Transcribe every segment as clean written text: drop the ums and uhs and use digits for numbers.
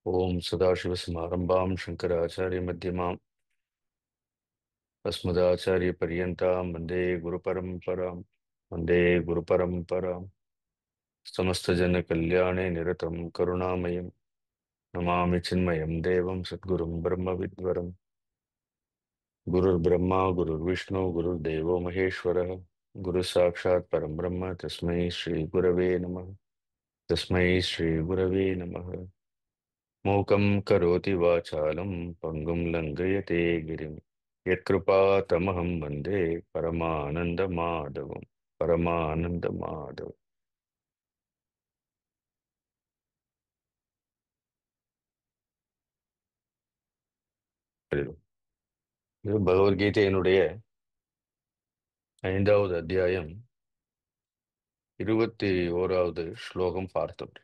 ஓம் சதாசிவசமாரம்பாம் சங்கராச்சாரியமத்தியமாம் அஸ்மதாச்சாரியபர்யந்தாம் வந்தே குருபரம்பராம். வந்தே குருபரம்பராம். சமஸ்தஜனகல்யாணே நிரதம் கருணாமயம் நமாமி சின்மயம் தேவம் சத்குரும் பிரம்மவித்வரம். குருர் பிரம்மா குருர் விஷ்ணு குருர் தேவோ மகேஸ்வரः. குரு சாட்சாத் பரம்பிரம்ம தஸ்மை ஸ்ரீ குரவே நமः. தஸ்மை ஸ்ரீ குரவே நமः. மூகம் கரோதி வாசாலம் பங்கும் லங்கயதே கிரிம் யத்கிருபாதமஹம் வந்தே பரமானந்த மாதவம். பரமானந்த மாதவம். இது பகவத்கீதையினுடைய 5வது அத்தியாயம் 21வது ஸ்லோகம் பார்த்தோம்.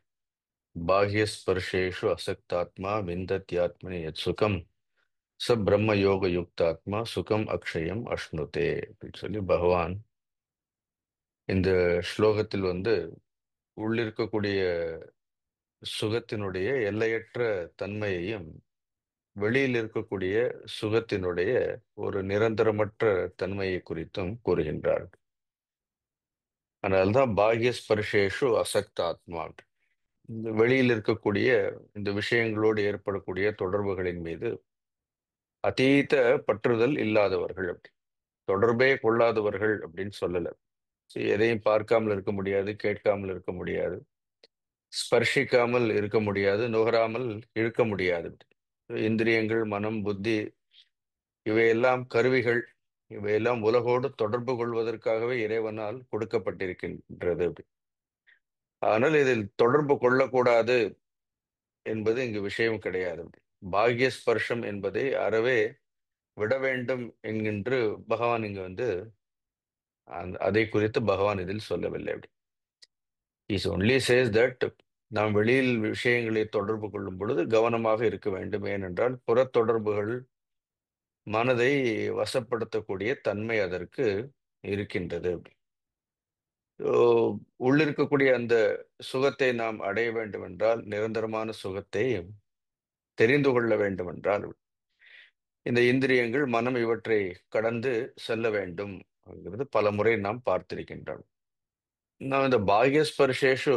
பாஹ்யஸ்பர்ஷேஷு அசக்தாத்மா விந்தத்யாத்மனி யத் சுகம் ச பிரம்ம யோக யுக்தாத்மா சுகம் அக்ஷயம் அஷ்ணுதே அப்படின்னு சொல்லி பகவான் இந்த ஸ்லோகத்தில் உள்ளிருக்கக்கூடிய சுகத்தினுடைய எல்லையற்ற தன்மையையும் வெளியில் இருக்கக்கூடிய சுகத்தினுடைய ஒரு நிரந்தரமற்ற தன்மையை குறித்தும் கூறுகின்றார். அதனால்தான் பாஹ்ய ஸ்பர்ஷேஷு அசக்த ஆத்மா, இந்த வெளியில் இருக்கக்கூடிய இந்த விஷயங்களோடு ஏற்படக்கூடிய தொடர்புகளின் மீது அதீத பற்றுதல் இல்லாதவர்கள், தொடர்பே கொள்ளாதவர்கள் அப்படின்னு சொல்லல. சரி, எதையும் பார்க்காமல் இருக்க முடியாது, கேட்காமல் இருக்க முடியாது, ஸ்பர்ஷிக்காமல் இருக்க முடியாது, நுகராமல் இருக்க முடியாது. இந்திரியங்கள், மனம், புத்தி இவையெல்லாம் கருவிகள். இவையெல்லாம் உலகோடு தொடர்பு கொள்வதற்காகவே இறைவனால் கொடுக்கப்பட்டிருக்கின்றது. ஆனால் இதில் தொடர்பு கொள்ளக்கூடாது என்பது இங்கு விஷயம் கிடையாது. பாக்ய ஸ்பர்ஷம் என்பதை அறவே விட வேண்டும் என்கின்ற பகவான் இங்கு அதை குறித்து பகவான் இதில் சொல்லவில்லை. அப்படி இஸ் ஒன்லி சேஸ் தட் நாம் வெளியில் விஷயங்களை தொடர்பு கொள்ளும் பொழுது கவனமாக இருக்க வேண்டும். ஏனென்றால் புற தொடர்புகள் மனதை வசப்படுத்தக்கூடிய தன்மை அதற்கு இருக்கின்றது. So, உள்ளிருக்கக்கூடிய அந்த சுகத்தை நாம் அடைய வேண்டும் என்றால், நிரந்தரமான சுகத்தை தெரிந்து கொள்ள வேண்டும் என்றால், இந்த இந்திரியங்கள், மனம் இவற்றை கடந்து செல்ல வேண்டும் அப்படிங்கிறது பல முறை நாம் பார்த்திருக்கின்றோம். நாம் இந்த பாக்யஸ்பர்ஷேஷு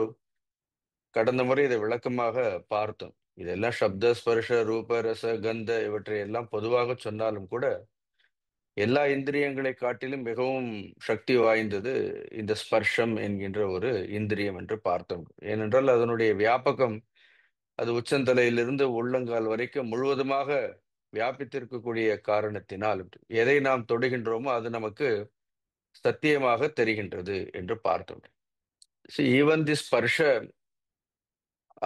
கடந்த முறை இதை விளக்கமாக பார்த்தோம். இதெல்லாம் சப்த ஸ்பர்ஷ ரூப ரச கந்த இவற்றை எல்லாம் பொதுவாக சொன்னாலும் கூட எல்லா இந்திரியங்களை காட்டிலும் மிகவும் சக்தி வாய்ந்தது இந்த ஸ்பர்ஷம் என்கின்ற ஒரு இந்திரியம் என்று பார்த்தோம். ஏனென்றால் அதனுடைய வியாபகம், அது உச்சந்தலையிலிருந்து உள்ளங்கால் வரைக்கும் முழுவதுமாக வியாபித்திருக்கக்கூடிய காரணத்தினால் எதை நாம் தொடுகின்றோமோ அது நமக்கு சத்தியமாக தெரிகின்றது என்று பார்த்தோம். ஈவன் தி ஸ்பர்ஷ,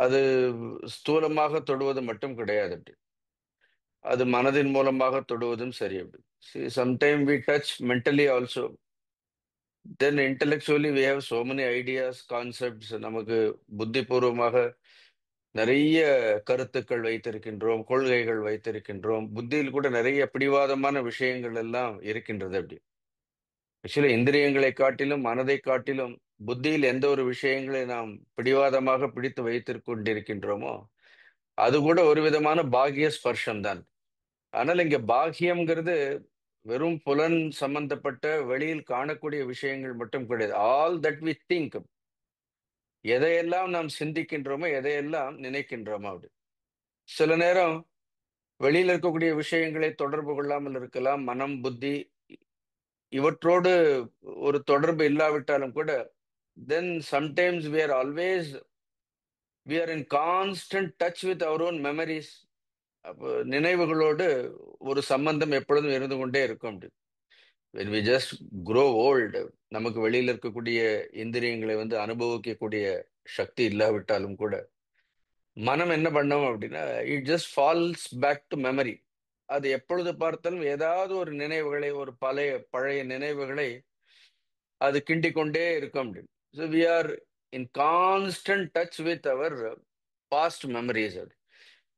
அது ஸ்தூலமாக தொடுவது மட்டும் கிடையாது. அது மனதின் மூலமாக தொடுவதும் சரி. Sometime we touch mentally also. Then intellectually we have so many ideas, concepts. நமக்கு புத்திபூர்வமாக நிறைய கருத்துக்கள் வைத்திருக்கின்றோம், கொள்கைகள் வைத்திருக்கின்றோம். புத்தியில் கூட நிறைய பிடிவாதமான விஷயங்கள் எல்லாம் இருக்கின்றது. அப்படி ஆக்சுவலி இந்திரியங்களை காட்டிலும் மனதை காட்டிலும் புத்தியில் எந்த ஒரு விஷயங்களை நாம் பிடிவாதமாக பிடித்து வைத்துக் கொண்டிருக்கின்றோமோ அது கூட ஒரு விதமான பாகிய ஸ்பர்ஷம் தான். ஆனால் இங்க பாக்கியம்ங்கிறது வெறும் புலன் சம்பந்தப்பட்ட வெளியில் காணக்கூடிய விஷயங்கள் மட்டும் கிடையாது. ஆல் தட் வி திங்க், எதையெல்லாம் நாம் சிந்திக்கின்றோமோ, எதையெல்லாம் நினைக்கின்றோமோ. அப்படி சில நேரம் வெளியில் இருக்கக்கூடிய விஷயங்களை தொடர்பு கொள்ளாமல் இருக்கலாம். மனம், புத்தி இவற்றோடு ஒரு தொடர்பு இல்லாவிட்டாலும் கூட, then sometimes we are in constant touch with our own memories. அப்போ நினைவுகளோடு ஒரு சம்பந்தம் எப்பொழுதும் இருந்து கொண்டே இருக்கும். அப்படி when we just grow old, நமக்கு வெளியில் இருக்கக்கூடிய இந்திரியங்களை அனுபவிக்கக்கூடிய சக்தி இல்லாவிட்டாலும் கூட மனம் என்ன பண்ணும் அப்படின்னா, it just falls back to memory. அது எப்பொழுது பார்த்தாலும் ஏதாவது ஒரு நினைவுகளை, ஒரு பழைய நினைவுகளை அது கிண்டிக் கொண்டே இருக்கும். அப்படின்னு so we are in constant touch with our past memories.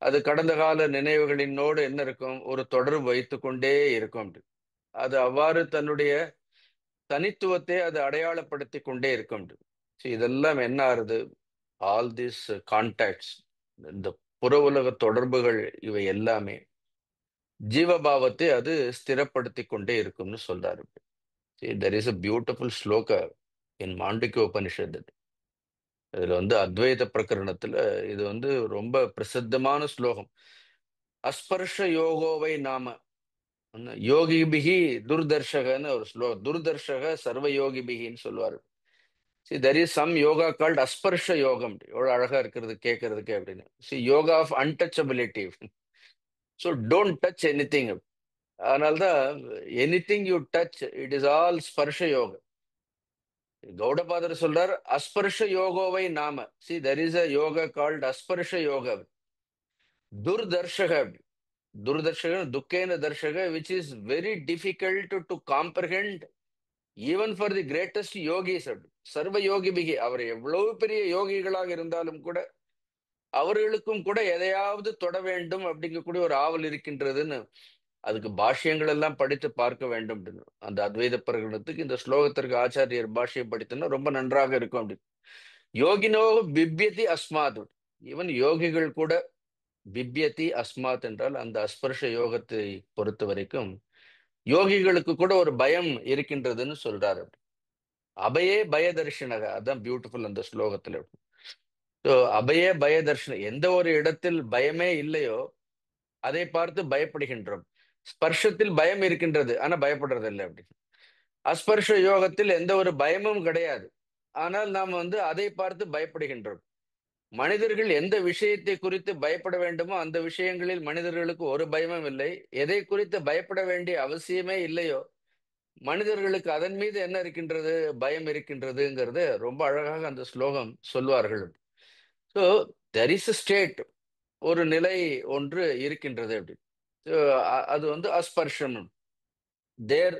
அது கடந்த கால நினைவுகளினோடு என்ன இருக்கும், ஒரு தொடர்பு வைத்து கொண்டே இருக்கும். அப்படி அது அவ்வாறு தன்னுடைய தனித்துவத்தை அது அடையாளப்படுத்தி கொண்டே இருக்கும். இதெல்லாம் என்ன ஆறுது, ஆல் திஸ் கான்டாக்ட்ஸ், இந்த புற உலக தொடர்புகள் இவை எல்லாமே ஜீவபாவத்தை அது ஸ்திரப்படுத்தி கொண்டே இருக்கும்னு சொல்றாரு. There is a beautiful shloka in Mandukya Upanishad. இதுல வந்து அத்வைத பிரகரணத்துல இது வந்து ரொம்ப பிரசித்தமான ஸ்லோகம். அஸ்பர்ஷ யோகோவை நாம யோகிபிகி துர்தர்ஷகன்னு ஒரு ஸ்லோகம். துர்தர்ஷக சர்வ யோகிபிகின்னு சொல்லுவாரு. See, there is some yoga called அஸ்பர்ஷ யோகம். எவ்வளவு அழகா இருக்கிறது கேட்கறதுக்கு அப்படின்னு. See, yoga of untouchability. So don't touch anything. அதனால்தான் anything you touch it is all ஸ்பர்ஷ யோகம். கௌடபாதர் சொல்றார் அஸ்பர்ஷ யோகோவை நாம. See, there is a yoga called அஸ்பர்ஷ yoga. துர்தர்ஷக துர்தர்ஷக துக்கேன தர்ஷக which is very difficult to comprehend even for the greatest yogis. சர்வ யோகி பிகி அவர் எவ்வளவு பெரிய யோகிகளாக இருந்தாலும் கூட அவர்களுக்கும் கூட எதையாவது தொட வேண்டும் அப்படிங்கக்கூடிய ஒரு ஆவல் இருக்கின்றதுன்னு அதுக்கு பாஷ்யங்கள் எல்லாம் படித்து பார்க்க வேண்டும் அப்படின்னு. அந்த அத்வைத பிரகடனத்துக்கு இந்த ஸ்லோகத்திற்கு ஆச்சாரியர் பாஷ்யம் படித்தோம்னா ரொம்ப நன்றாக இருக்கும் அப்படின்னு. யோகினோ பிப்யதி அஸ்மாத். ஈவன் யோகிகள் கூட பிப்யதி அஸ்மாத் என்றால் அந்த அஸ்பர்ஷ யோகத்தை பொறுத்த வரைக்கும் யோகிகளுக்கு கூட ஒரு பயம் இருக்கின்றதுன்னு சொல்றாரு. அபயே பயதர்ஷனக, அதான் பியூட்டிஃபுல் அந்த ஸ்லோகத்துல. ஸோ அபயே பயதர்ஷன, எந்த ஒரு இடத்தில் பயமே இல்லையோ அதை பார்த்து பயப்படுகின்றோம். ஸ்பர்ஷத்தில் பயம் இருக்கின்றது ஆனா பயப்படுறது இல்லை அப்படி. அஸ்பர்ஷ யோகத்தில் எந்த ஒரு பயமும் கிடையாது, ஆனால் நாம் வந்து அதை பார்த்து பயப்படுகின்றோம். மனிதர்கள் எந்த விஷயத்தை குறித்து பயப்பட வேண்டுமோ அந்த விஷயங்களில் மனிதர்களுக்கு ஒரு பயமும் இல்லை. எதை குறித்து பயப்பட வேண்டிய அவசியமே இல்லையோ மனிதர்களுக்கு அதன் மீது என்ன இருக்கின்றது, பயம் இருக்கின்றதுங்கிறது ரொம்ப அழகாக அந்த ஸ்லோகம் சொல்வார்கள். ஸோ தெர் இஸ் ஸ்டேட், ஒரு நிலை ஒன்று இருக்கின்றது அப்படி. அது வந்து அஸ்பர்ஷம். There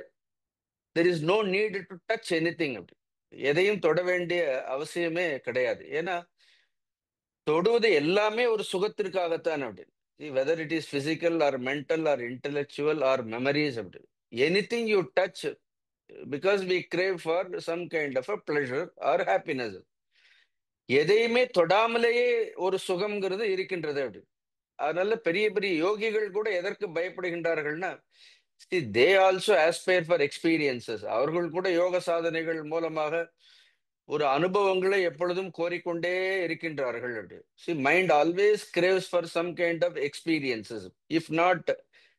there is no need to touch anything அப்படி. எதையும் தொட வேண்டிய அவசியமே கிடையாது. ஏன்னா தொடுவது எல்லாமே ஒரு சுகத்திற்காகத்தான் அப்படி. Whether it is physical or mental or intellectual or memories அப்படி. Anything you touch because we crave for some kind of a pleasure or happiness. எதையுமே தொடாமலேயே ஒரு சுகம்ங்கிறது இருக்கின்றது அப்படி. அதனால பெரிய பெரிய யோகிகள் கூட எதற்கு பயப்படுகின்றார்கள்னா they also aspire for experiences. அவர்கள் கூட யோக சாதனைகள் மூலமாக ஒரு அனுபவங்களை எப்பொழுதும் கோரிக்கொண்டே இருக்கின்றார்கள் அப்படி. Mind always craves for some kind of experiences, if not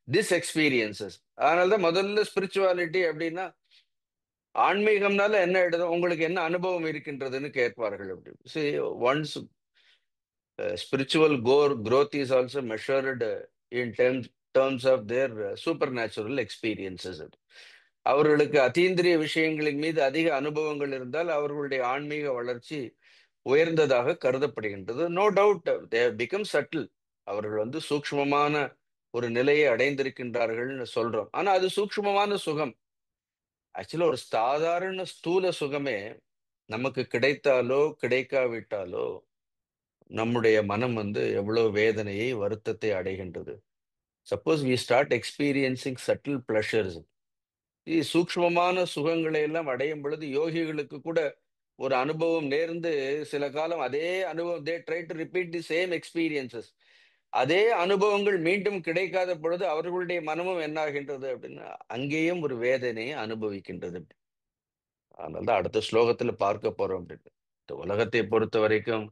this experiences. அதனாலதான் முதல்ல ஸ்பிரிச்சுவாலிட்டி அப்படின்னா ஆன்மீகம்னால என்ன எடுத்தோம், உங்களுக்கு என்ன அனுபவம் இருக்கின்றதுன்னு கேட்பார்கள் அப்படி. Once spiritual growth is also measured in terms of their supernatural experiences. அவர்களுக்கு அதீந்திரிய விஷயங்களின் மீது அதிக அனுபவங்கள் இருந்தால் அவர்களுடைய ஆன்மீக வளர்ச்சி உயர்ந்ததாக கருதப்படுகின்றது. No doubt they become subtle. அவர்கள் வந்து சூக்ஷ்மமான ஒரு நிலையை அடைந்திருக்கின்றார்கள்னு சொல்றோம். ஆனா அது சூக்ஷ்மமான சுகம். ஆக்சுவலா ஒரு சாதாரண ஸ்தூல சுகமே நமக்கு கிடைத்தாலோ கிடைக்காவிட்டாலோ நம்முடைய மனம் வந்து எவ்வளவு வேதனையை வருத்தத்தை அடைகின்றது. Suppose we start experiencing subtle pleasures, சூக்ஷ்மமான சுகங்களை எல்லாம் அடையும் பொழுது யோகிகளுக்கு கூட ஒரு அனுபவம் நேர்ந்து சில காலம் அதே அனுபவம் they try to repeat the same experiences. அதே அனுபவங்கள் மீண்டும் கிடைக்காத பொழுது அவர்களுடைய மனமும் என்ன ஆகின்றது அப்படின்னா அங்கேயும் ஒரு வேதனையை அனுபவிக்கின்றது. அதனால அடுத்த ஸ்லோகத்துல பார்க்க போறோம் அப்படின்னு. இந்த உலகத்தை பொறுத்த வரைக்கும்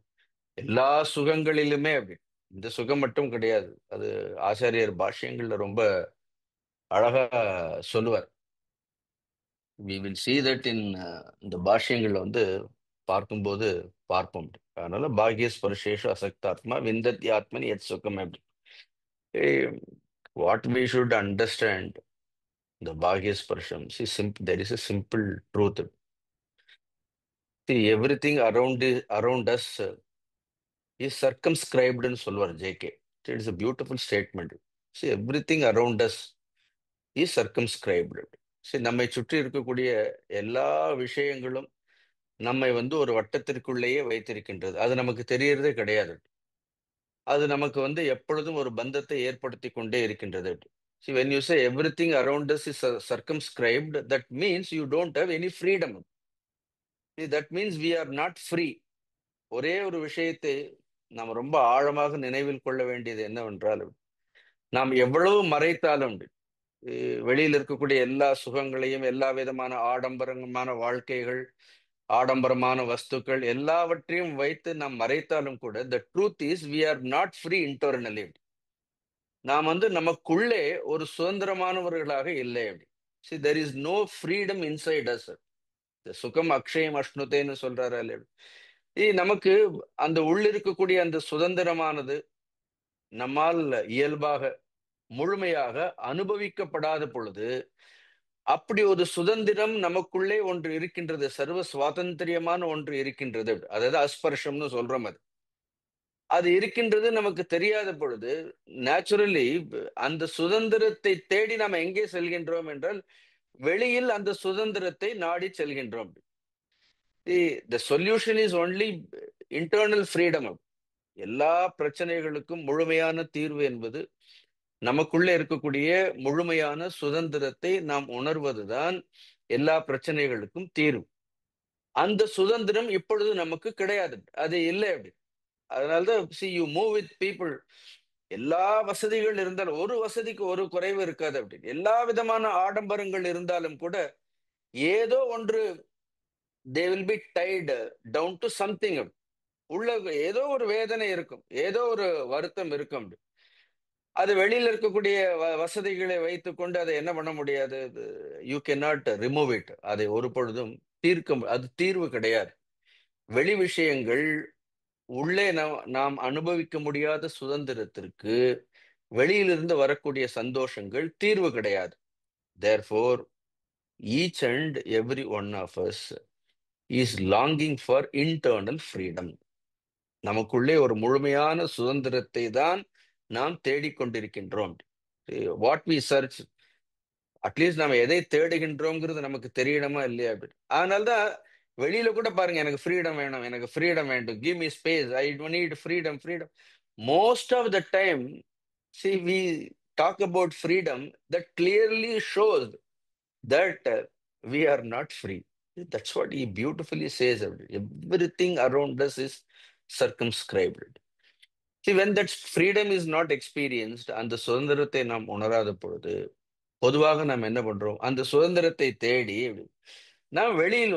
எல்லா சுகங்களிலுமே அப்படி. இந்த சுகம் மட்டும் கிடையாது. அது ஆச்சாரியர் பாஷ்யங்கள்ல ரொம்ப அழகா சொல்லுவார். We will see that in இந்த பாஷ்யங்கள்ல வந்து பார்க்கும்போது பார்ப்போம். அதனால பாக்ய ஸ்பர்ஷேஷு அசக்தாத்மா விந்தத்தி ஆத்மனி எத் சுகம் அப்படி. வாட் வி ஷுட் அண்டர்ஸ்டாண்ட் இந்த பாக்ய ஸ்பர்ஷம். there is a simple truth. Everything around us is circumscribed ன்னு சொல்லுவார் JK. It is a beautiful statement. Everything around us is circumscribed. நம்மை சுற்றி இருக்கக்கூடிய எல்லா விஷயங்களும் நம்மை வந்து ஒரு வட்டத்திற்குள்ளேயே வைத்திருக்கின்றது. அது நமக்கு தெரியறதே கிடையாது. அது நமக்கு வந்து எப்பொழுதும் ஒரு பந்தத்தை ஏற்படுத்தி கொண்டே இருக்கின்றது. See, when you say everything around us is circumscribed, that means you don't have any freedom. See, that means we are not free. ஒரே ஒரு விஷயத்தை நாம் ரொம்ப ஆழமாக நினைவில் கொள்ள வேண்டியது என்னவென்றால், நாம் எவ்வளவு மறைத்தாலும் வெளியில் இருக்கக்கூடிய எல்லா சுகங்களையும், எல்லா விதமான ஆடம்பரமான வாழ்க்கைகள், ஆடம்பரமான வஸ்துக்கள் எல்லாவற்றையும் வைத்து நாம் மறைத்தாலும் கூட, the truth is we are not free internally. நாம் நமக்குள்ளே ஒரு சுதந்திரமானவர்களாக இல்லை அப்படி. See, there is no freedom inside us. இந்த சுகம் அக்ஷயம் அஷ்ணுதேன்னு சொல்றாரு அல்ல. நமக்கு அந்த உள்ளிருக்கக்கூடிய அந்த சுதந்திரமானது நம்மால் இயல்பாக முழுமையாக அனுபவிக்கப்படாத பொழுது, அப்படி ஒரு சுதந்திரம் நமக்குள்ளே ஒன்று இருக்கின்றது, சர்வ சுவாதந்திரியமான ஒன்று இருக்கின்றது. அதாவது அஸ்பர்ஷம்னு சொல்றோம். அது அது இருக்கின்றது நமக்கு தெரியாத பொழுது, நேச்சுரலி அந்த சுதந்திரத்தை தேடி நாம் எங்கே செல்கின்றோம் என்றால், வெளியில் அந்த சுதந்திரத்தை நாடி செல்கின்றோம். The solution is only internal freedom. எல்லா பிரச்சனைகளுக்கும் முழுமையான தீர்வு என்பது நமக்குள்ளே இருக்கக்கூடிய முழுமையான சுதந்திரத்தை நாம் உணர்வதுதான் எல்லா பிரச்சனைகளுக்கும் தீர்வு. அந்த சுதந்திரம் இப்பொழுது நமக்கு கிடையாது. அது இல்லை அப்படி. அதனால்தான் see you move with people. எல்லா வசதிகள் இருந்தாலும் ஒரு வசதிக்கு ஒரு குறைவு இருக்காது அப்படின்னு. எல்லா விதமான ஆடம்பரங்கள் இருந்தாலும் கூட ஏதோ ஒன்று they will be tied down to something. உள்ள ஏதோ ஒரு வேதனை இருக்கும், ஏதோ ஒரு வருத்தம் இருக்கும். அது வெளியில இருக்கக்கூடிய வசதிகளை வைத்துக்கொண்டு அதை என்ன பண்ண முடியாது. You can not remove it. அதை ஒரு பொழுதும் அது தீர்வு கிடையாது. வெளி விஷயங்கள் உள்ளே நாம் அனுபவிக்க முடியாத சுதந்திரத்திற்கு வெளியிலிருந்து வரக்கூடிய சந்தோஷங்கள் தீர்வு கிடையாது. Therefore, each and every one of us is longing for internal freedom. நமக்குள்ளே ஒரு முழுமையான சுதந்திரத்தை தான் நாம் தேடிக்கொண்டிருக்கின்றோம். வாட் வி சர்ச், அட்லீஸ்ட் நம்ம எதை தேடுகின்றோங்கிறது நமக்கு தெரியணுமா இல்லையா அப்படின்னு. அதனால்தான் வெளியில கூட பாருங்க, எனக்கு ஃப்ரீடம் வேணும், எனக்கு ஃப்ரீடம் வேண்டும், give me space, I need freedom freedom. Most of the time see we talk about freedom that clearly shows that we are not free. That's what he beautifully says. Everything around us is circumscribed. See, when that freedom is not experienced, அந்த சுதந்திரத்தை நாம் உணராத பொழுது பொதுவாக நாம் என்ன பண்றோம், அந்த சுதந்திரத்தை தேடி நாம் வெளியில்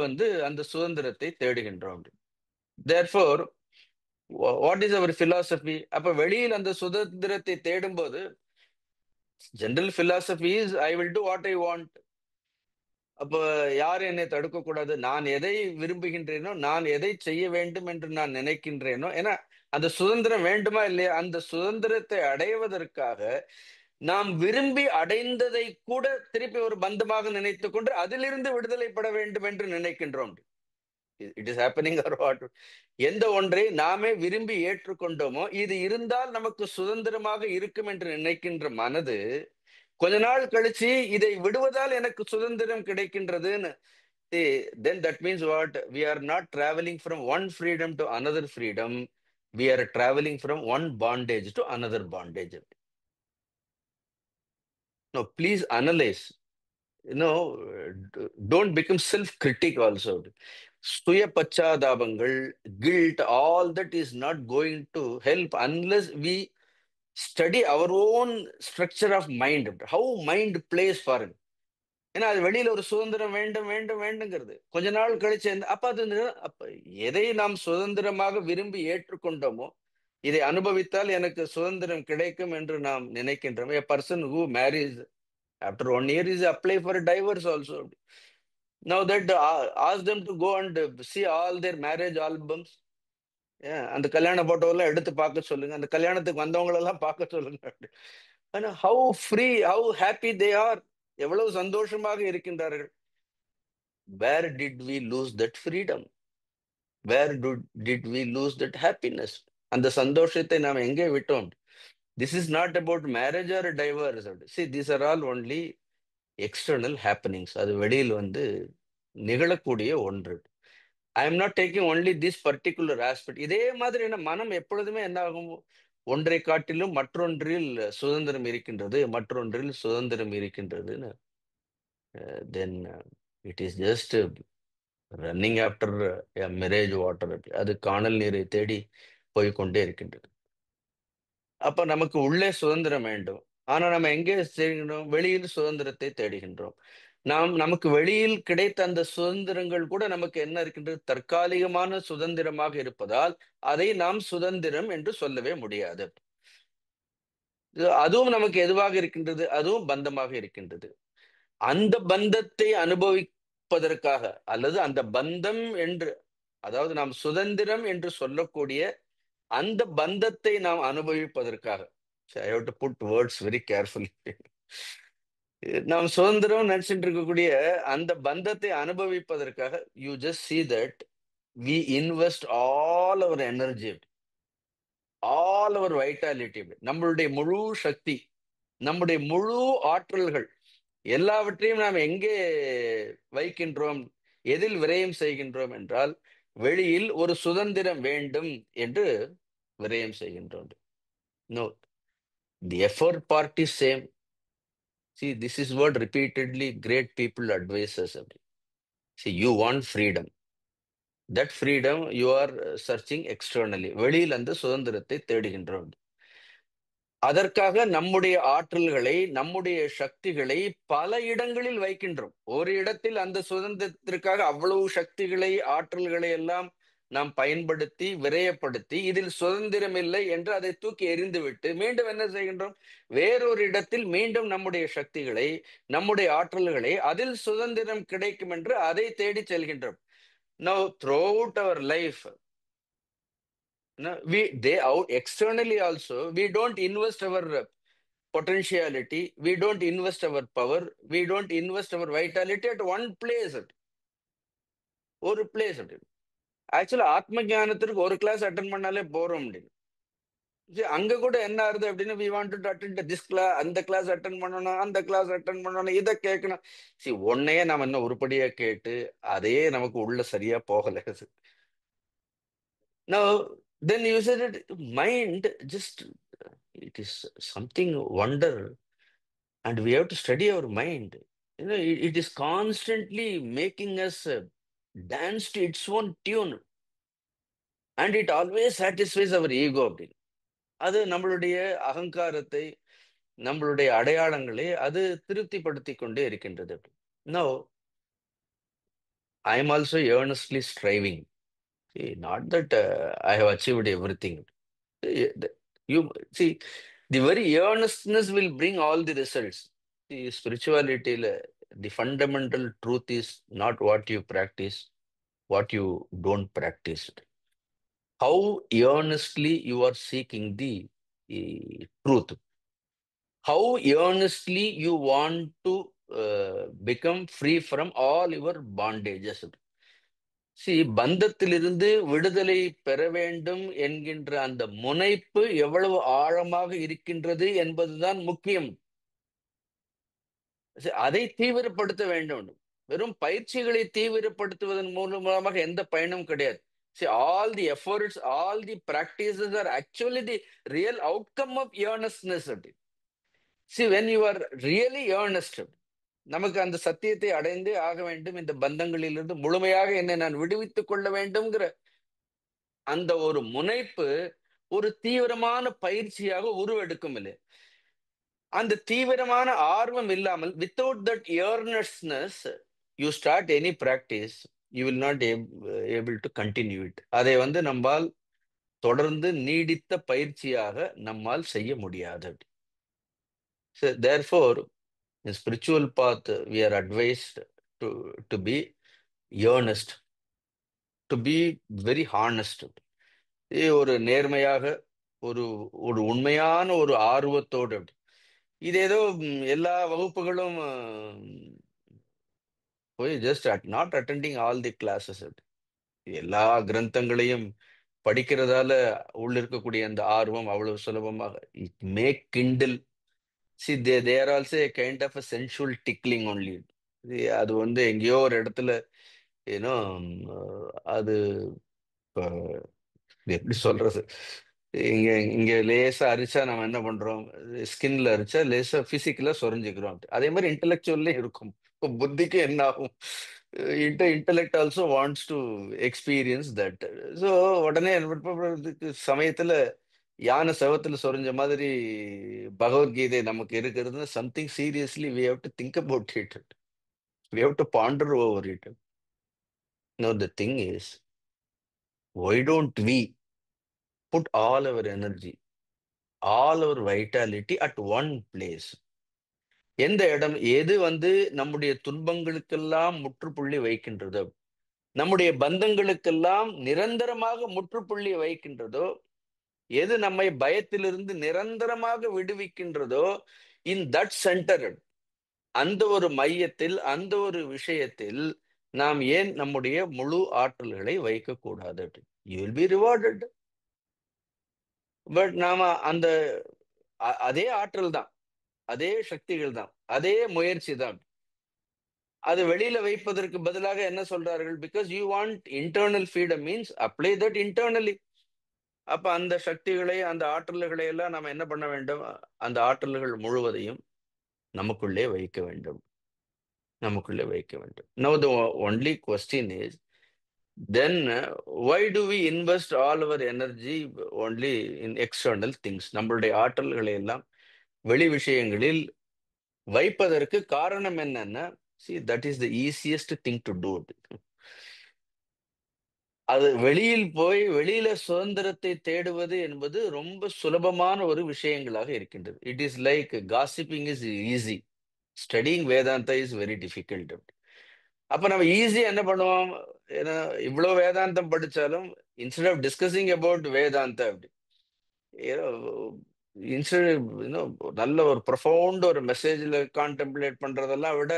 அந்த சுதந்திரத்தை தேடுகின்றோம். Therefore, what is our philosophy? அப்ப வெளியில் அந்த சுதந்திரத்தை தேடும் போது general philosophy is I will do what I want. அப்ப யாரும் என்னை தடுக்க கூடாது. நான் எதை விரும்புகின்றேனோ, நான் எதை செய்ய வேண்டும் என்று நான் நினைக்கின்றேனோ, ஏன்னா அந்த சுதந்திரம் வேண்டுமா இல்லையா, அந்த சுதந்திரத்தை அடைவதற்காக நாம் விரும்பி அடைந்ததை கூட திருப்பி ஒரு பந்தமாக நினைத்துக் கொண்டு அதிலிருந்து விடுதலை பட வேண்டும் என்று நினைக்கின்றோம். It is happening or what? எந்த ஒன்றை நாமே விரும்பி ஏற்றுக்கொண்டோமோ, இது இருந்தால் நமக்கு சுதந்திரமாக இருக்கும் என்று நினைக்கின்ற மனது கொஞ்ச நாள் கழிச்சு இதை விடுவதால் எனக்கு சுதந்திரம் கிடைக்கின்றதுன்னு, then that means what? We are not traveling from one freedom to another freedom. We are traveling from one bondage to another bondage. No, please analyze. Don't become self-critic also. சுய பச்சாதாபங்கள், guilt, all that is not going to help unless we study our own structure of mind, how mind plays for it. ஏன்னா அது வெளியில ஒரு சுதந்திரம் வேண்டும் வேண்டும் வேண்டுங்கிறது கொஞ்ச நாள் கழிச்சு அப்ப அது அப்ப எதை நாம் சுதந்திரமாக விரும்பி ஏற்றுக்கொண்டோமோ, இதை அனுபவித்தால் எனக்கு சுதந்திரம் கிடைக்கும் என்று நாம் நினைக்கின்றோம். A person who marries after 1 year is apply for a divorce also. Now that ask them to go and see all their marriage albums. அந்த கல்யாண போட்டோவெல்லாம் எடுத்து பார்க்க சொல்லுங்க, அந்த கல்யாணத்துக்கு வந்தவங்களெல்லாம் பார்க்க சொல்லுங்க. ஆனா how free, how happy they are, எவ்வளவு சந்தோஷமாக இருக்கின்றார்கள். Where did we lose that freedom? Where did we lose that happiness? அந்த சந்தோஷத்தை நாம் எங்கே விட்டோம்? This is not about marriage or divorce. See, these are all only external happenings. அது வெளியில் நிகழக்கூடிய ஒன்று. I am not taking only this particular aspect. இதே மாதிரி மனம் எப்பொழுதுமே என்ன ஆகும், ஒன்றை காட்டிலும் மற்றொன்றில் சுதந்திரம் இருக்கின்றது, மற்றொன்றில் சுதந்திரம் இருக்கின்றதுன்னு, then it is just running after mirage water. அது காணல் நீரை தேடி போய்க்கொண்டே இருக்கின்றது. அப்ப நமக்கு உள்ளே சுதந்திரம் வேண்டும். ஆனா நம்ம எங்கே தேடுகின்றோம்? வெளியில் சுதந்திரத்தை தேடுகின்றோம். நமக்கு வெளியில் கிடைத்த அந்த சுதந்திரங்கள் கூட நமக்கு என்ன இருக்கின்றது? தற்காலிகமான சுதந்திரமாக இருப்பதால், அதை நாம் சுதந்திரம் என்று சொல்லவே முடியாது. அதுவும் நமக்கு எதுவாக இருக்கின்றது? அதுவும் பந்தமாக இருக்கின்றது. அந்த பந்தத்தை அனுபவிப்பதற்காக, அல்லது அந்த பந்தம் என்று, அதாவது நாம் சுதந்திரம் என்று சொல்லக்கூடிய அந்த பந்தத்தை நாம் அனுபவிப்பதற்காக, I have to put words very carefully. நாம் சுதந்திரம் நினைச்சிட்டு இருக்கக்கூடிய அந்த பந்தத்தை அனுபவிப்பதற்காக, you just see that we invest all our energy, all our vitality, நம்மளுடைய முழு சக்தி, நம்முடைய முழு ஆற்றல்கள் எல்லாவற்றையும் நாம் எங்கே வைக்கின்றோம், எதில் விரயம் செய்கின்றோம் என்றால், வெளியில் ஒரு சுதந்திரம் வேண்டும் என்று விரயம் செய்கின்றோம். No, the effort part is same. See, this is what repeatedly great people advise us. See, you want freedom. That freedom you are searching externally. வெளியில் அந்த சுதந்திரத்தை தேடுகின்றோம். அதற்காக நம்முடைய ஆற்றல்களை, நம்முடைய சக்திகளை பல இடங்களில் வைக்கின்றோம். ஒரு இடத்தில் அந்த சுதந்திரத்திற்காக அவ்வளவு சக்திகளை, ஆற்றல்களை எல்லாம் நாம் பயன்படுத்தி விரயப்படுத்தி, இதில் சுதந்திரம் இல்லை என்று அதை தூக்கி எறிந்துவிட்டு மீண்டும் என்ன செய்கின்றோம்? வேறொரு இடத்தில் மீண்டும் நம்முடைய சக்திகளை, நம்முடைய ஆற்றல்களை, அதில் சுதந்திரம் கிடைக்கும் என்று அதை தேடி செல்கின்றோம். Now, throughout our life, externally also, we don't invest our potentiality, we don't invest our power, we don't invest our vitality at one place. ஒரு பிளேஸ் அப்படின்னு ஆக்சுவலா ஆத்ம ஞானத்திற்கு ஒரு கிளாஸ் அட்டன் பண்ணாலே போறோம் அப்படின்னு. அங்க கூட என்ன ஆகுது அப்படின்னு, we want to attend this class, அந்த கிளாஸ் அட்டன் பண்ணணும், அந்த கிளாஸ் அட்டன் பண்ணணும், இதை கேட்கணும். ஒன்னையே நாம என்ன உருப்படியா கேட்டு அதே நமக்கு உள்ள சரியா போகல. Now, then you said that mind just, it is something wonder, and we have to study our mind. It is constantly making us dance to its own tune, and it always satisfies our ego. அது நம்மளுடைய அகங்காரத்தை, நம்மளுடைய அடையாளங்களை அது திருப்திப்படுத்தி கொண்டே இருக்கின்றது. Now, I am also earnestly striving. See, not that I have achieved everything. You see, the very earnestness will bring all the results. See, spirituality, the fundamental truth is not what you practice, what you don't practice. How earnestly you are seeking the truth. How earnestly you want to become free from all your bondages. பந்தத்திலிருந்து விடுதலை பெற வேண்டும் என்கின்ற அந்த முனைப்பு எவ்வளவு ஆழமாக இருக்கின்றது என்பதுதான் முக்கியம். அதை தீவிரப்படுத்த வேண்டும். வெறும் பயிற்சிகளை தீவிரப்படுத்துவதன் மூலமாக எந்த பயனும் கிடையாது. All the efforts, all the practices are actually the real outcome of earnestness. When you are really earnest, நமக்கு அந்த சத்தியத்தை அடைந்தே ஆக வேண்டும், இந்த பந்தங்களிலிருந்து முழுமையாக என்னை நான் விடுவித்துக் கொள்ள வேண்டும்ங்கிற அந்த ஒரு முனைப்பு ஒரு தீவிரமான பயிற்சியாக உருவெடுக்கும். இல்லை, அந்த தீவிரமான ஆர்வம் இல்லாமல், without that earnestness, you start any practice, you will not able to continue it. அதை நம்மால் தொடர்ந்து நீடித்த பயிற்சியாக நம்மால் செய்ய முடியாது. So therefore, in spiritual path, we are advised to be earnest, to be very honest. ஒரு நேர்மையாக, ஒரு ஒரு உண்மையான ஒரு ஆர்வத்தோடு. இது ஏதோ எல்லா வகுப்புகளும் போய் just not attending all the classes, எல்லா கிரந்தங்களையும் படிக்கிறதால உள்ள இருக்கக்கூடிய அந்த ஆர்வம் அவ்வளவு சுலபமாக it make kindle. they are also a kind of a sensual tickling only. அது எங்கேயோ ஒரு இடத்துல ஏன்னோ அது எப்படி சொல்றது, இங்க இங்க லேசா அரிச்சா நம்ம என்ன பண்றோம், ஸ்கின்ல அரிச்சா லேசா பிசிக்கலா சொரிஞ்சுக்கிறோம். அதே மாதிரி இன்டெலெக்சுவல்லே இருக்கும். இப்போ புத்திக்கு என்ன ஆகும், intellect also wants to experience that. So உடனே இதுக்கு சமயத்துல யானை செவத்துல சொரிஞ்ச மாதிரி பகவத்கீதை நமக்கு இருக்கிறது. Something seriously we have to think about it. We have to Pander over it. No, the thing is, why don't we put all our energy, all our vitality at one place? எந்த இடம் எது நம்முடைய துன்பங்களுக்கெல்லாம் முற்றுப்புள்ளி வைக்கின்றதோ, நம்முடைய பந்தங்களுக்கெல்லாம் நிரந்தரமாக முற்றுப்புள்ளி வைக்கின்றதோ, எது நம்மை பயத்திலிருந்து நிரந்தரமாக விடுவிக்கின்றதோ, இன் தட் சென்டர், அந்த ஒரு மையத்தில், அந்த ஒரு விஷயத்தில் நாம் ஏன் நம்முடைய முழு ஆற்றல்களை வைக்கக்கூடாது? You will be rewarded. But நாம அந்த அதே ஆற்றல் தான், அதே சக்திகள் தான், அதே முயற்சி தான். அது வெளியில வைப்பதற்கு பதிலாக என்ன சொல்றார்கள்? Because you want internal freedom means apply that internally. அப்ப அந்த சக்திகளை, அந்த ஆற்றல்களை எல்லாம் நம்ம என்ன பண்ண வேண்டும்? அந்த ஆற்றல்கள் முழுவதையும் நமக்குள்ளே வைக்க வேண்டும், நமக்குள்ளே வைக்க வேண்டும். Now the only question is, then why do we invest all our energy only in external things? நம்மளுடைய ஆற்றல்களை எல்லாம் வெளி விஷயங்களில் வைப்பதற்கு காரணம் என்னன்னா, see, that is the easiest thing to do. அது வெளியில் போய் வெளியில சுதந்திரத்தை தேடுவது என்பது ரொம்ப சுலபமான ஒரு விஷயங்களாக இருக்கின்றது. It is like gossiping is easy, studying Vedanta is very difficult. அப்ப நம்ம ஈஸியா என்ன பண்ணுவோம்? ஏன்னா இவ்வளவு வேதாந்தம் படிச்சாலும் instead of discussing about Vedanta அப்படி ஏதோ நல்ல ஒரு ப்ரொஃபவுண்ட் ஒரு மெசேஜ்ல கான்டெம்ப்ளேட் பண்றதெல்லாம் விட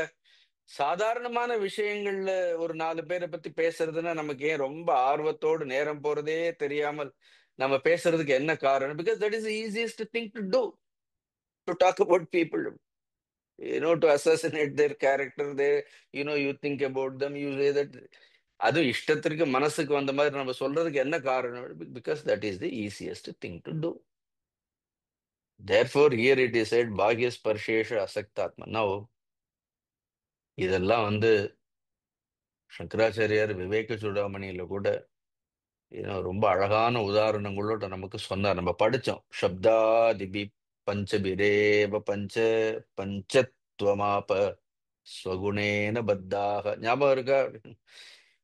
சாதாரணமான விஷயங்கள்ல ஒரு 4 பேரை பத்தி பேசுறதுன்னா நமக்கு ஏன் ரொம்ப ஆர்வத்தோடு நேரம் போறதே தெரியாமல் நம்ம பேசுறதுக்கு என்ன காரணம்? Because that is easiest thing to do, to talk about people. To assassinate their character, they you think about them, you say that. அதுவும் இஷ்டத்திற்கு மனசுக்கு வந்த மாதிரி நம்ம சொல்றதுக்கு என்ன காரணம்? Because that is the easiest thing to do. Therefore here it is said பாக்ய ஸ்பர்ஷேஷ அசக்தாத்மா. நவ் இதெல்லாம் சங்கராச்சாரியார் விவேக சூடாமணியில கூட ரொம்ப அழகான உதாரணங்களோட நமக்கு சொன்னார். நம்ம படிச்சோம். சப்தாதிபி பஞ்சபிரேவ பஞ்ச பஞ்சத்வமாப ஸ்வகுணேன பத்தாக. ஞாபகம் இருக்கா?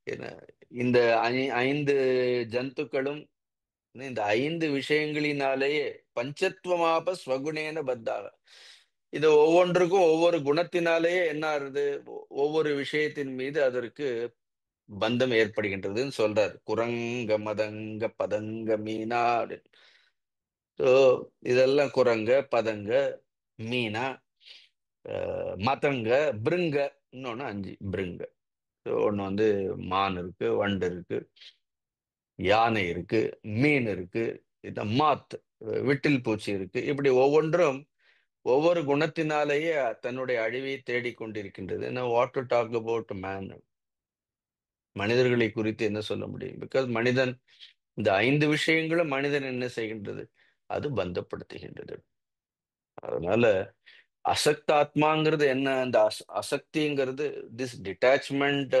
என்ன, இந்த 5 ஜந்துக்களும் இந்த 5 விஷயங்களினாலேயே பஞ்சத்வமாப ஸ்வகுணேன பத்தாக. இது ஒவ்வொன்றுக்கும் ஒவ்வொரு குணத்தினாலேயே என்ன ஆறுது? ஒவ்வொரு விஷயத்தின் மீது அதற்கு பந்தம் ஏற்படுகின்றதுன்னு சொல்றார். குரங்க மதங்க பதங்க மீனா அப்படின்னு. ஸோ இதெல்லாம் குரங்க, பதங்க, மீனா, மதங்க, பிருங்க. இன்னொன்னு 5 பிருங்க. ஒண்ணு மான் இருக்கு, வண்டு இருக்கு, யானை இருக்கு, மீன் இருக்கு, இந்த மாத் விட்டில் பூச்சி இருக்கு. இப்படி ஒவ்வொன்றும் ஒவ்வொரு குணத்தினாலேயே தன்னுடைய அழிவை தேடிக்கொண்டிருக்கின்றது. What to talk about man? மனிதர்களை குறித்து என்ன சொல்ல முடியும்? பிகாஸ் மனிதன், இந்த 5 விஷயங்களும் மனிதன் என்ன செய்கின்றது? அது பந்தப்படுத்துகின்றது. அதனால அசக்தாத்மாங்கிறது என்ன? அந்த அசக்திங்கிறது, this detachment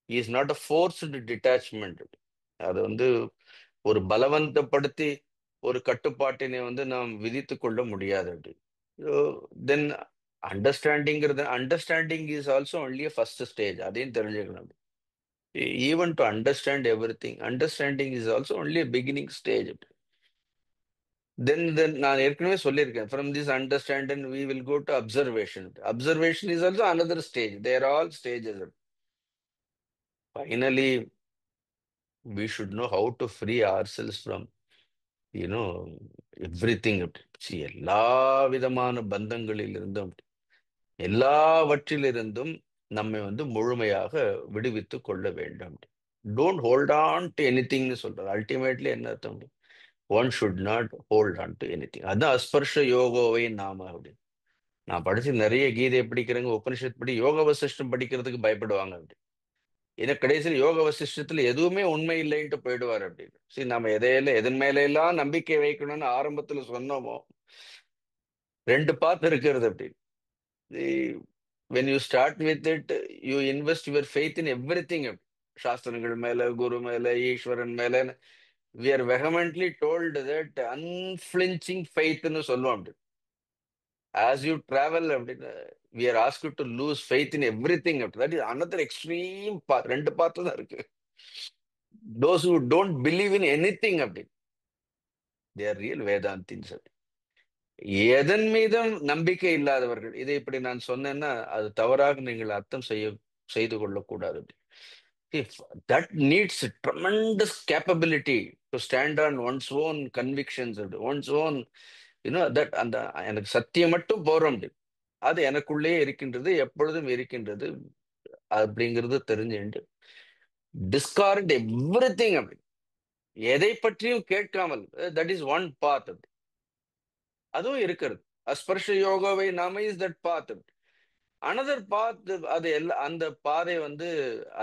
is not a forced detachment. அது ஒரு பலவந்தப்படுத்தி ஒரு கட்டுப்பாட்டினை நாம் விதித்து கொள்ள முடியாது. அப்படி then understanding is also only first stage. அதையும் தெரிஞ்சுக்கணும். Even to understand everything, understanding is also only a beginning stage. Then நான் ஏற்கனவே சொல்லியிருக்கேன், from this understanding we will go to observation. Observation is also another stage. They are all stages. Finally, we should know how to free ourselves from everything. See, எல்லா விதமான பந்தங்களிலிருந்தும் எல்லாவற்றிலிருந்தும் நம்மை முழுமையாக விடுவித்து கொள்ள வேண்டும். டோன்ட் ஹோல்ட் ஆன் டு எனிதிங்னு சொல்றாரு. Ultimately என்ன அர்த்தம்? One should not hold on to anything. அதுதான் அஸ்பர்ஷ யோகோவை நாம அப்படி. நான் படிச்சு நிறைய கீதை படிக்கிறேங்க, உபனிஷத் படி, யோக வசிஷ்டம் படிக்கிறதுக்கு பயப்படுவாங்க அப்படி. ஏன்னா கடைசியில் யோக வசிஷ்டத்துல எதுவுமே உண்மை இல்லைன்ட்டு போயிடுவார் அப்படின்னு. சரி, நம்ம எதன் மேல எல்லாம் நம்பிக்கை வைக்கணும்னு ஆரம்பத்துல சொன்னோமோ, 2 பார்ட் இருக்கிறது அப்படி. when you start with it, you invest your faith in everything. சாஸ்திரங்கள் மேல, குரு மேல, ஈஸ்வரன் மேல. We are vehemently told that unflinching faith ன்னு சொல்லுவோம் அப்படி. As you travel அப்படின்னு, we are asked to lose faith in everything. That is another extreme path. ரெண்டு path தான் இருக்கு. Those who don't believe in anything அப்படி, they are real Vedantins. எதன் மீதும் நம்பிக்கை இல்லாதவர்கள். இதை இப்படி நான் சொன்னேன்னா அது தவறாக நீங்கள் அர்த்தம் செய்து கொள்ளக்கூடாது. If that needs tremendous capability to stand on one's own convictions, one's own, that அந்த எனக்கு சத்தியம் மட்டும் போறோம், அது எனக்குள்ளே இருக்கின்றது, எப்பொழுதும் இருக்கின்றது அப்படிங்கிறது தெரிஞ்சுண்டு டிஸ்கார்ட் எவ்ரிதிங் அப்படி, எதை பற்றியும் கேட்காமல், தட் இஸ் ஒன் பாத். அதுவும் இருக்கிறது. அஸ்பர்ஷ யோகாவை நாம இஸ் தட் பாத். அனதர் பாத், அது அந்த பாதை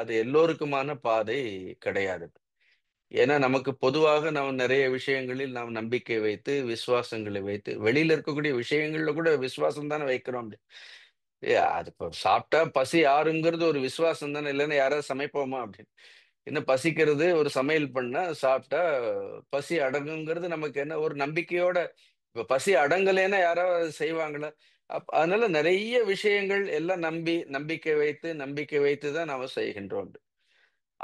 அது எல்லோருக்குமான பாதை கிடையாது. ஏன்னா நமக்கு பொதுவாக நாம் நிறைய விஷயங்களில் நாம் நம்பிக்கை வைத்து, விசுவாசங்களை வைத்து, வெளியில இருக்கக்கூடிய விஷயங்கள்ல கூட விசுவாசம் தானே வைக்கிறோம். அது இப்போ சாப்பிட்டா பசி ஆறுங்கிறது ஒரு விசுவாசம் தானே, இல்லைன்னா யாராவது சமைப்போமா அப்படின்னு. இன்னும் பசிக்கிறது, ஒரு சமையல் பண்ணா சாப்பிட்டா பசி அடங்குங்கிறது நமக்கு என்ன ஒரு நம்பிக்கையோட. இப்ப பசி அடங்கலைன்னா யாராவது செய்வாங்களா? அதனால நிறைய விஷயங்கள் எல்லாம் நம்பிக்கை வைத்து தான் நாம செய்கின்றோம்.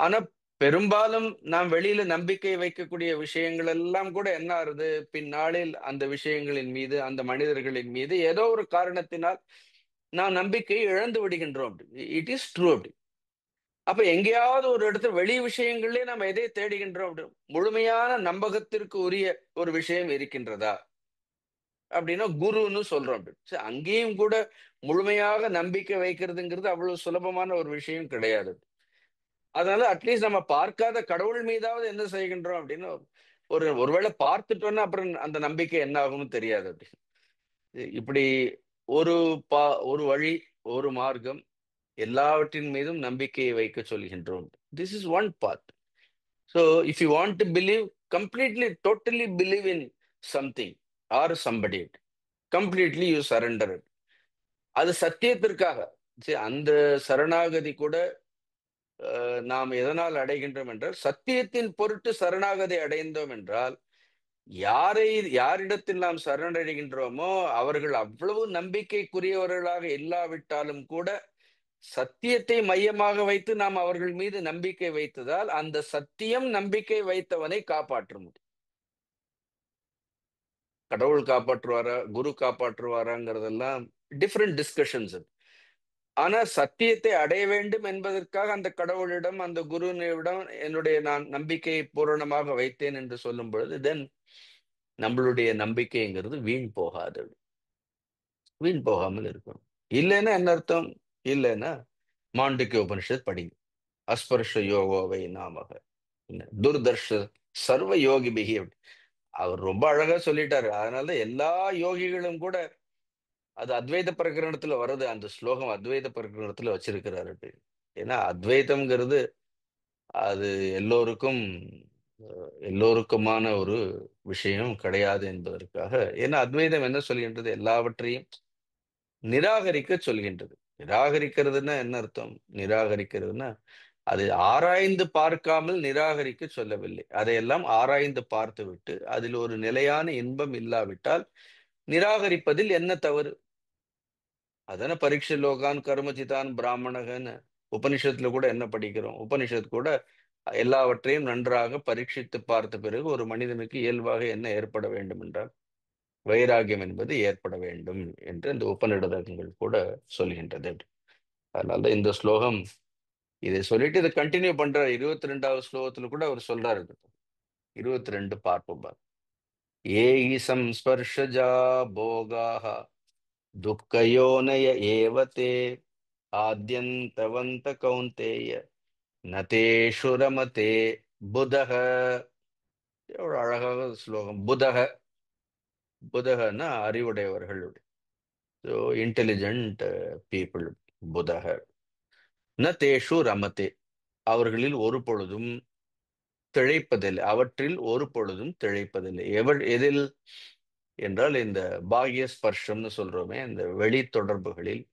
ஆனா பெரும்பாலும் நாம் வெளியில நம்பிக்கை வைக்கக்கூடிய விஷயங்கள் எல்லாம் கூட என்ன ஆறுது, பின்னாளில் அந்த விஷயங்களின் மீது, அந்த மனிதர்களின் மீது ஏதோ ஒரு காரணத்தினால் நாம் நம்பிக்கையை இழந்து விடுகின்றோம். இட் இஸ் ட்ரூ அப்படி. அப்ப எங்கேயாவது ஒரு இடத்துல வெளி விஷயங்களே நம்ம எதை தேடுகின்றோம் அப்படி, முழுமையான நம்பகத்திற்கு உரிய ஒரு விஷயம் இருக்கின்றதா அப்படின்னா குருன்னு சொல்றோம் அப்படி. அங்கேயும் கூட முழுமையாக நம்பிக்கை வைக்கிறதுங்கிறது அவ்வளவு சுலபமான ஒரு விஷயம் கிடையாது. அதனால அட்லீஸ்ட் நம்ம பார்க்காத கடவுள் மீதாவது என்ன செய்கின்றோம் அப்படின்னு, ஒருவேளை பார்த்துட்டோம்னா அப்புறம் அந்த நம்பிக்கை என்ன ஆகும்னு தெரியாது அப்படி. இப்படி ஒரு ஒரு வழி, ஒரு மார்க்கம், எல்லாவற்றின் மீதும் நம்பிக்கையை வைக்க சொல்கின்றோம். This is one path. So if you want to believe completely, totally believe in something or somebody, completely you surrender. அது சத்தியத்திற்காக. அந்த சரணாகதி கூட நாம் எதனால் அடைகின்றோம் என்றால், சத்தியத்தின் பொருட்டு சரணாகதி அடைந்தோம் என்றால், யாரிடத்தில் நாம் சரணடைகின்றோமோ அவர்கள் அவ்வளவு நம்பிக்கைக்குரியவர்களாக இல்லாவிட்டாலும் கூட சத்தியத்தை மையமாக வைத்து நாம் அவர்கள் மீது நம்பிக்கை வைத்ததால் அந்த சத்தியம் நம்பிக்கை வைத்தவனை காப்பாற்ற முடியும். கடவுள் காப்பாற்றுவாரா, குரு காப்பாற்றுவாராங்கிறதெல்லாம் டிஃப்ரெண்ட் டிஸ்கஷன்ஸ். ஆனா சத்தியத்தை அடைய வேண்டும் என்பதற்காக அந்த கடவுளிடம், அந்த குருவிடம் என்னுடைய நான் நம்பிக்கையை பூரணமாக வைத்தேன் என்று சொல்லும் பொழுது, தென் நம்மளுடைய நம்பிக்கைங்கிறது வீண் போகாது. வீண் போகாமல் இருக்கும். இல்லைன்னா என்ன அர்த்தம்? இல்லைன்னா மாண்டூக்கிய உபனிஷத் படிங்க. அஸ்பர்ஷ யோகோவை நாமக துர்தர்ஷ சர்வ யோகி பிகி. அவர் ரொம்ப அழகா சொல்லிட்டாரு. அதனால எல்லா யோகிகளும் கூட, அது அத்வைத பிரகரணத்துல வருது, அந்த ஸ்லோகம் அத்வைத பிரகரணத்துல வச்சிருக்கிறாரு. ஏன்னா அத்வைதம்ங்கிறது அது எல்லோருக்குமான ஒரு விஷயம் கிடையாது என்பதற்காக. ஏன்னா அத்வைதம் என்ன சொல்கின்றது? எல்லாவற்றையும் நிராகரிக்க சொல்கின்றது. நிராகரிக்கிறதுன்னா என்ன அர்த்தம்? நிராகரிக்கிறதுன்னா அது ஆராய்ந்து பார்க்காமல் நிராகரிக்க சொல்லவில்லை. அதையெல்லாம் ஆராய்ந்து பார்த்து விட்டு அதில் ஒரு நிலையான இன்பம் இல்லாவிட்டால் நிராகரிப்பதில் என்ன தவறு? அதன பரீட்சை லோகான் கர்மஜிதான் பிராமணகன்னு உபனிஷத்துல கூட என்ன படிக்கிறோம்? உபனிஷத் கூட எல்லாவற்றையும் நன்றாக பரீட்சித்து பார்த்த பிறகு ஒரு மனிதனுக்கு இயல்பாக என்ன ஏற்பட வேண்டும் என்றால் வைராகியம் என்பது ஏற்பட வேண்டும் என்று இந்த உபநிடதங்கள் கூட சொல்கின்றது. அதனால இந்த ஸ்லோகம் இதை சொல்லிட்டு இதை கண்டினியூ பண்றாரு. 22வது ஸ்லோகத்துல கூட அவர் சொல்றாரு. 22 பார்ப்போம். ஏ சம்ஸ்பர்ஷஜா போகாஹ துக்கயோனய ஏவதே ஆத்யந்தவந்த கௌந்தேய நதேஷு ரமதே புதக. எவ்வளவு அழகாக ஸ்லோகம். புதகன்னா அறிவுடையவர்கள், ஸோ இன்டெலிஜென்ட் பீப்புள். புதக ந தேஷு ரமதே, அவர்களில் ஒரு பொழுதும் திளைப்பதில்லை, அவற்றில் ஒரு பொழுதும் திளைப்பதில்லை. எதில் என்றால் இந்த பாகிய ஸ்பர்ஷம்னு சொல்றோமே, இந்த வெளி தொடர்புகளில்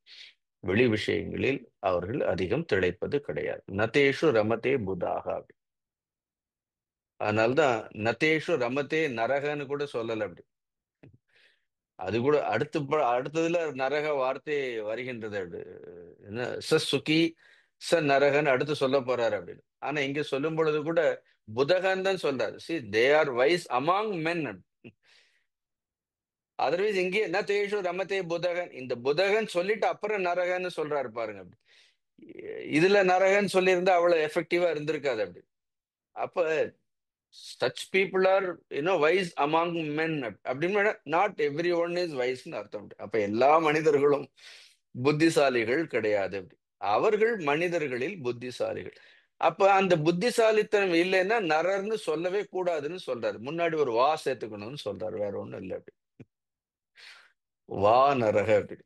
வெளி விஷயங்களில் அவர்கள் அதிகம் திளைப்பது கிடையாது. நதேஷு ரமதே புதாக. அதனால்தான் நதேஷு ரமதே நரகன்னு கூட சொல்லல அப்படி. அது கூட அடுத்ததுல நரக வார்த்தை வருகின்றது. அப்படி என்ன ச சுகி ச நரகன்னு அடுத்து சொல்ல போறாரு அப்படின்னு. ஆனா இங்க சொல்லும் பொழுது கூட புதகன் தான் சொல்றாரு. See they are wise among men. Otherwise இங்கே என்ன தேஷு ரமதே புதகன், இந்த புதகன் சொல்லிட்டு அப்புறம் நரகன்னு சொல்றாரு பாருங்க அப்படி. இதுல நரகன்னு சொல்லியிருந்தா அவ்வளவு எஃபெக்டிவா இருந்திருக்காது அப்படி. அப்ப such people are wise among men அப்படின்னு நாட் எவ்ரி ஒன் இஸ் வைஸ்ன்னு அர்த்தம். அப்ப எல்லா மனிதர்களும் புத்திசாலிகள் கிடையாது அப்படி. அவர்கள் மனிதர்களில் புத்திசாலிகள். அப்ப அந்த புத்திசாலித்தனம் இல்லைன்னா நரர்னு சொல்லவே கூடாதுன்னு சொல்றாரு. முன்னாடி ஒரு வா சேர்த்துக்கணும்னு சொல்றாரு, வேற ஒண்ணும் இல்லை அப்படி. வா நரக அப்படி.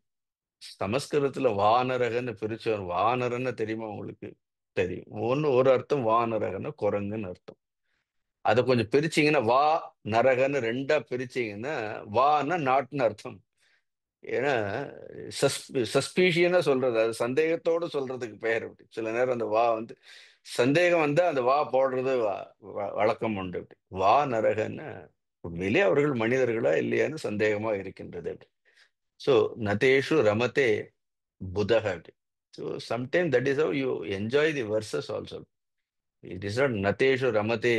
சமஸ்கிருதத்துல வானரகன்னு பிரிச்சு வரும். வானரன்னு தெரியுமா உங்களுக்கு? தெரியும். ஒரு அர்த்தம் வானரகன்னு குரங்குன்னு அர்த்தம். அதை கொஞ்சம் பிரிச்சீங்கன்னா வா நரகன்னு ரெண்டா பிரிச்சீங்கன்னா வான்னா நாட்னு அர்த்தம். ஏன்னா சஸ்பீஷியனா சொல்றது, அது சந்தேகத்தோடு சொல்றதுக்கு பெயர் அப்படி. சில நேரம் அந்த வா வந்து சந்தேகம் வந்தா அந்த வா போடுறது வழக்கம் உண்டு அப்படி. வா நரகன்னு உண்மையிலே அவர்கள் மனிதர்களா இல்லையான்னு சந்தேகமா இருக்கின்றது அப்படி. ஸோ நதேஷு ரமதே புதக அப்படி. So sometime that is how you enjoy the verses also. It is not நதேஷு ரமதே.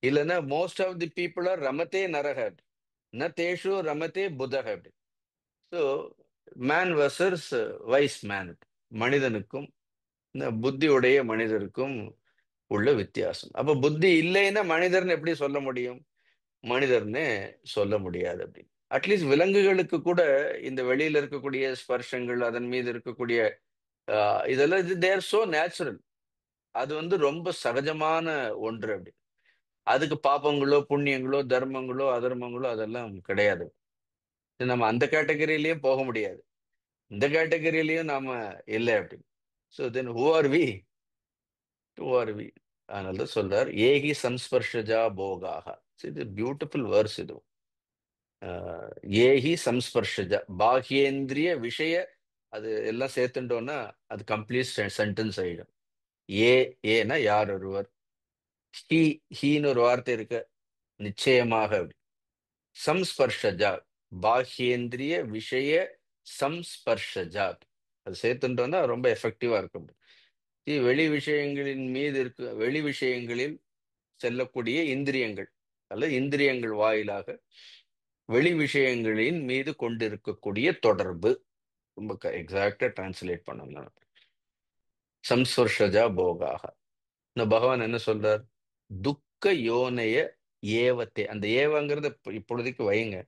இல்லைன்னா most of the people are ரமதே நரக அப்படி. நதேஷு ரமதே புதக அப்படி. So man versus wise man. மனிதனுக்கும் இந்த புத்தியுடைய மனிதருக்கும் உள்ள வித்தியாசம். அப்ப புத்தி இல்லைன்னா மனிதர்னு எப்படி சொல்ல முடியும்? மனிதர்னு சொல்ல முடியாது அப்படி. அட்லீஸ்ட் விலங்குகளுக்கு கூட இந்த வெளியில இருக்கக்கூடிய ஸ்பர்ஷங்கள், அதன் மீது இருக்கக்கூடிய இதெல்லாம் தேர் சோ நேச்சுரல். அது வந்து ரொம்ப சகஜமான ஒன்று அப்படி. அதுக்கு பாப்பங்களோ புண்ணியங்களோ தர்மங்களோ அதர்மங்களோ அதெல்லாம் கிடையாது. நம்ம அந்த கேட்டகரியிலயும் போக முடியாது, இந்த கேட்டகரியிலயும் நாம இல்லை அப்படி. So then who are we? Who are we? அதனால தான் சொல்றார் ஏகி சம்ஸ்பர்ஷஜா போகாக. இது பியூட்டிஃபுல் வேர்ஸ் இது. ஏஹி சம்ஸ்பர்ஷஜ பாஹ்யேந்திரிய விஷய, அது எல்லாம் சேர்த்துட்டோம்னா அது கம்ப்ளீட் சென்டென்ஸ் ஆயிடும். ஏ ஏனா யார் ஒருவர். ஹி ஹீன்னு ஒரு வார்த்தை இருக்கு, நிச்சயமாக அப்படி. சம்ஸ்பர்ஷஜா பாஹ்யேந்திரிய விஷய சம்ஸ்பர்ஷஜா, அது சேர்த்துட்டோம்னா ரொம்ப எஃபெக்டிவா இருக்கும். வெளி விஷயங்களின் மீது வெளி விஷயங்களில் செல்லக்கூடிய இந்திரியங்கள் அல்லது இந்திரியங்கள் வாயிலாக வெளி விஷயங்களின் மீது கொண்டிருக்கக்கூடிய தொடர்பு. ரொம்ப எக்ஸாக்டா டிரான்ஸ்லேட் பண்ணணும். சம்ஸ்பர்ஷஜா போகாக. இந்த பகவான் என்ன சொல்றார்? துக்க யோனைய ஏவத்தே. அந்த ஏவங்கிறத இப்பொழுதைக்கு வைங்க.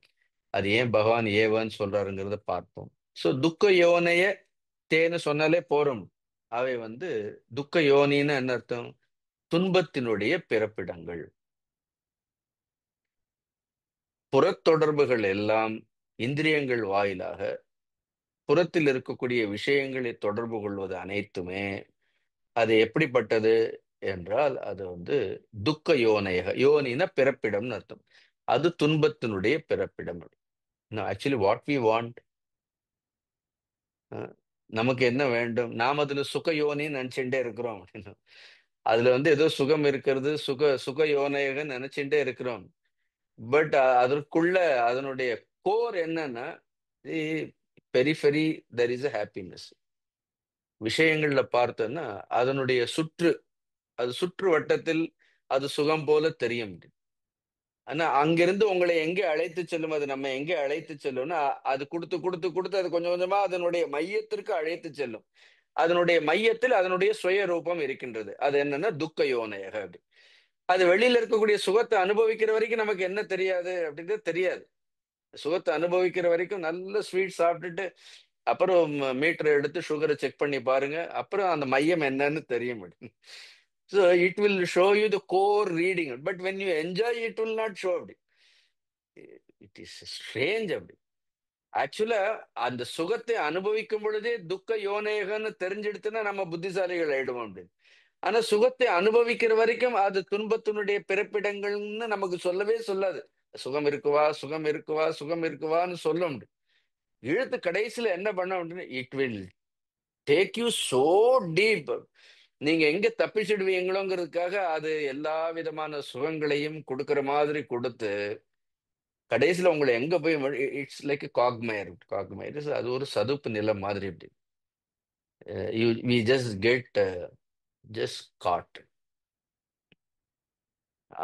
அது ஏன் பகவான் ஏவன்னு சொல்றாருங்கிறத பார்ப்போம். சோ துக்க யோனைய தேன்னு சொன்னாலே போறோம். அவை வந்து துக்க யோனின்னு என்ன அர்த்தம்? துன்பத்தினுடைய பிறப்பிடங்கள். புறத்தொடர்புகள் எல்லாம் இந்திரியங்கள் வாயிலாக புறத்தில் இருக்கக்கூடிய விஷயங்களை தொடர்பு கொள்வது அனைத்துமே அது எப்படிப்பட்டது என்றால் அது வந்து துக்க யோனையக. யோனின பிறப்பிடம்னு அர்த்தம். அது துன்பத்தினுடைய பிறப்பிடம். ஆக்சுவலி வாட் வி வாண்ட், நமக்கு என்ன வேண்டும்? நாம் அதுல சுக யோனின்னு நினைச்சுட்டே இருக்கிறோம் அப்படின்னு. அதுல வந்து ஏதோ சுகம் இருக்கிறது, சுக சுக யோனையக நினைச்சுட்டே இருக்கிறோம். பட் அதற்குள்ள அதனுடைய கோர் என்னன்னா periphery there is a happiness. விஷயங்கள்ல பார்த்தோன்னா அதனுடைய அது சுற்று வட்டத்தில் அது சுகம் போல தெரியும். ஆனா அங்கிருந்து உங்களை எங்கே அழைத்து செல்லும், அது நம்ம எங்கே அழைத்து செல்லும்னா அது கொடுத்து கொடுத்து கொடுத்து அது கொஞ்சம் கொஞ்சமா அதனுடைய மையத்திற்கு அழைத்து செல்லும். அதனுடைய மையத்தில் அதனுடைய சுய ரூபம் இருக்கின்றது. அது என்னன்னா துக்க யோனையக அப்படி. அது வெளியில இருக்கக்கூடிய சுகத்தை அனுபவிக்கிற வரைக்கும் நமக்கு என்ன தெரியாது அப்படின்றது தெரியாது. சுகத்தை அனுபவிக்கிற வரைக்கும் நல்ல ஸ்வீட் சாப்பிட்டுட்டு அப்புறம் மீட்டரை எடுத்து சுகரை செக் பண்ணி பாருங்க, அப்புறம் அந்த மையம் என்னன்னு தெரியும். So it will show you the core reading, but when you enjoy it will not show அப்படி. இட் இஸ் ஸ்ட்ரேஞ்ச் அப்படி. ஆக்சுவலா அந்த சுகத்தை அனுபவிக்கும் பொழுதே துக்க யோனேகன்னு தெரிஞ்செடுத்துன்னா நம்ம புத்திசாலிகள் ஆயிடுவோம் அப்படின்னு. ஆனா சுகத்தை அனுபவிக்கிற வரைக்கும் அது துன்பத்தினுடைய பிறப்பிடங்கள்னு நமக்கு சொல்லவே சொல்லாது. சுகம் இருக்குவா சுகம் இருக்குவா சுகம் இருக்குவான்னு சொல்ல முடியும். இழுத்து கடைசியில என்ன பண்ண முடியும்? It will take you so deep. நீங்க எங்க தப்பிச்சிடுவீங்களோங்கிறதுக்காக அது எல்லா விதமான சுகங்களையும் கொடுக்கிற மாதிரி கொடுத்து கடைசியில உங்களை எங்க போய் இட்ஸ் லைக் காக்மயர். காக்மயர் அது ஒரு சதுப்பு நிலம் மாதிரி. இப்படி you we just get just caught.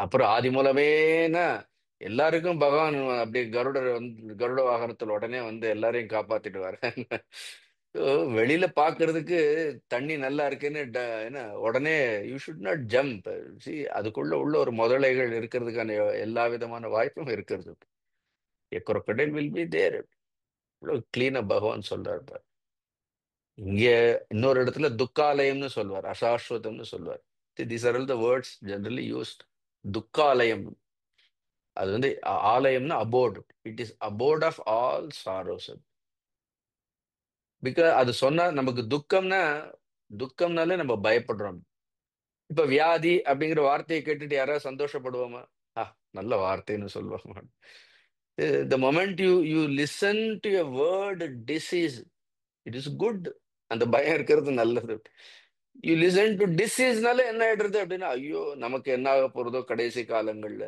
அப்புறம் ஆதி மூலமேனா எல்லாருக்கும் பகவான் அப்படி கருடர் வந்து கருட வாகனத்துல உடனே வந்து எல்லாரையும் காப்பாத்திடுவாரு. So, வெளியில பாக்குறதுக்கு தண்ணி நல்லா இருக்குன்னு என்ன உடனே you should not jump. C அதுக்குள்ள உள்ள ஒரு முதலைகள் இருக்கிறதுக்கான எல்லா விதமான வாய்ப்பும் இருக்கிறது. A crocodile will be there. கிளீனா பகவான் சொல்றாரு பாரு. இங்க இன்னொரு இடத்துல துக்காலயம்னு சொல்வார், அசாஸ்வதம்னு சொல்வார். These are all the words generally used. துக்காலயம் அது வந்து ஆலயம்னா abode. It is abode of all sorrows. Because அது சொன்னா நமக்கு துக்கம்னாலே நம்ம பயப்படுறோம். இப்ப வியாதி அப்படிங்கிற வார்த்தையை கேட்டுட்டு யாராவது சந்தோஷப்படுவோமா? ஆ, நல்ல வார்த்தைன்னு சொல்லுவோமா? The moment you you listen to a word disease, it is good. அந்த பயம் இருக்கிறது நல்லது. யூ லிசன் டு டிசீஸ்னால என்ன ஆயிடுறது அப்படின்னா, ஐயோ நமக்கு என்ன ஆக போறதோ கடைசி காலங்கள்ல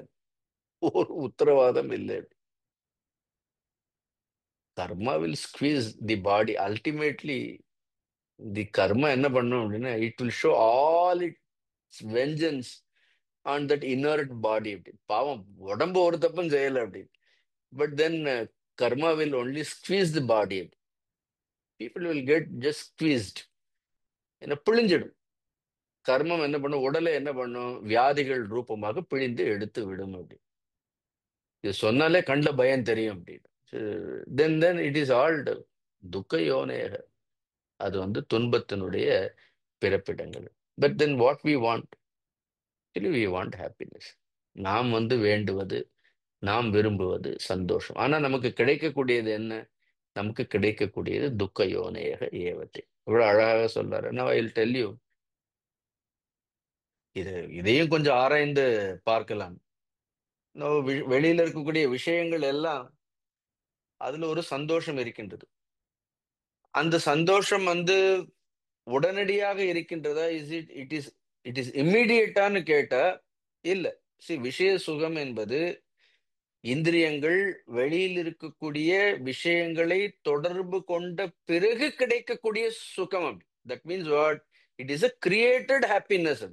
ஒரு உத்தரவாதம் இல்லை. Karma will squeeze the body. Ultimately the karma என்ன பண்ணும் அப்படின்னா, it will show all its vengeance on that inert body. அப்படி பாவம் உடம்பு ஒரு தப்பும் செய்யல அப்படி. But then karma will only squeeze the body. People will get just squeezed. என்ன பிழிஞ்சிடும். கர்மம் என்ன பண்ணும், உடலை என்ன பண்ணும், வியாதிகள் ரூபமாக பிழிந்து எடுத்து விடும். அப்படி இது சொன்னாலே கண்ணில் பயம் தெரியும். அப்படின்னு then then it is all the துக்க யோனேக. அது வந்து துன்பத்தினுடைய பிறப்பிடங்கள். But then what we want, we want happiness. நாம் வந்து வேண்டுவது, நாம் விரும்புவது சந்தோஷம். ஆனா நமக்கு கிடைக்கக்கூடியது என்ன? நமக்கு கிடைக்கக்கூடியது துக்க யோனேக ஏவத்தை. இவ்வளவு அழகாக சொல்றாரு. நான் ஐ வில் டெல் யூ. இதையும் கொஞ்சம் ஆராய்ந்து பார்க்கலாம். நம்ம வெளியில இருக்கக்கூடிய விஷயங்கள் எல்லாம் அதுல ஒரு சந்தோஷம் இருக்கின்றது. அந்த சந்தோஷம் வந்து உடனடியாக இருக்கின்றதா? இட் இஸ் இம்மிடியட்டான்னு கேட்டா இல்ல. விஷய சுகம் என்பது இந்திரியங்கள் வெளியில் இருக்கக்கூடிய விஷயங்களை தொடர்பு கொண்ட பிறகு கிடைக்கக்கூடிய சுகம். அப்படி that means what? It is a created happiness.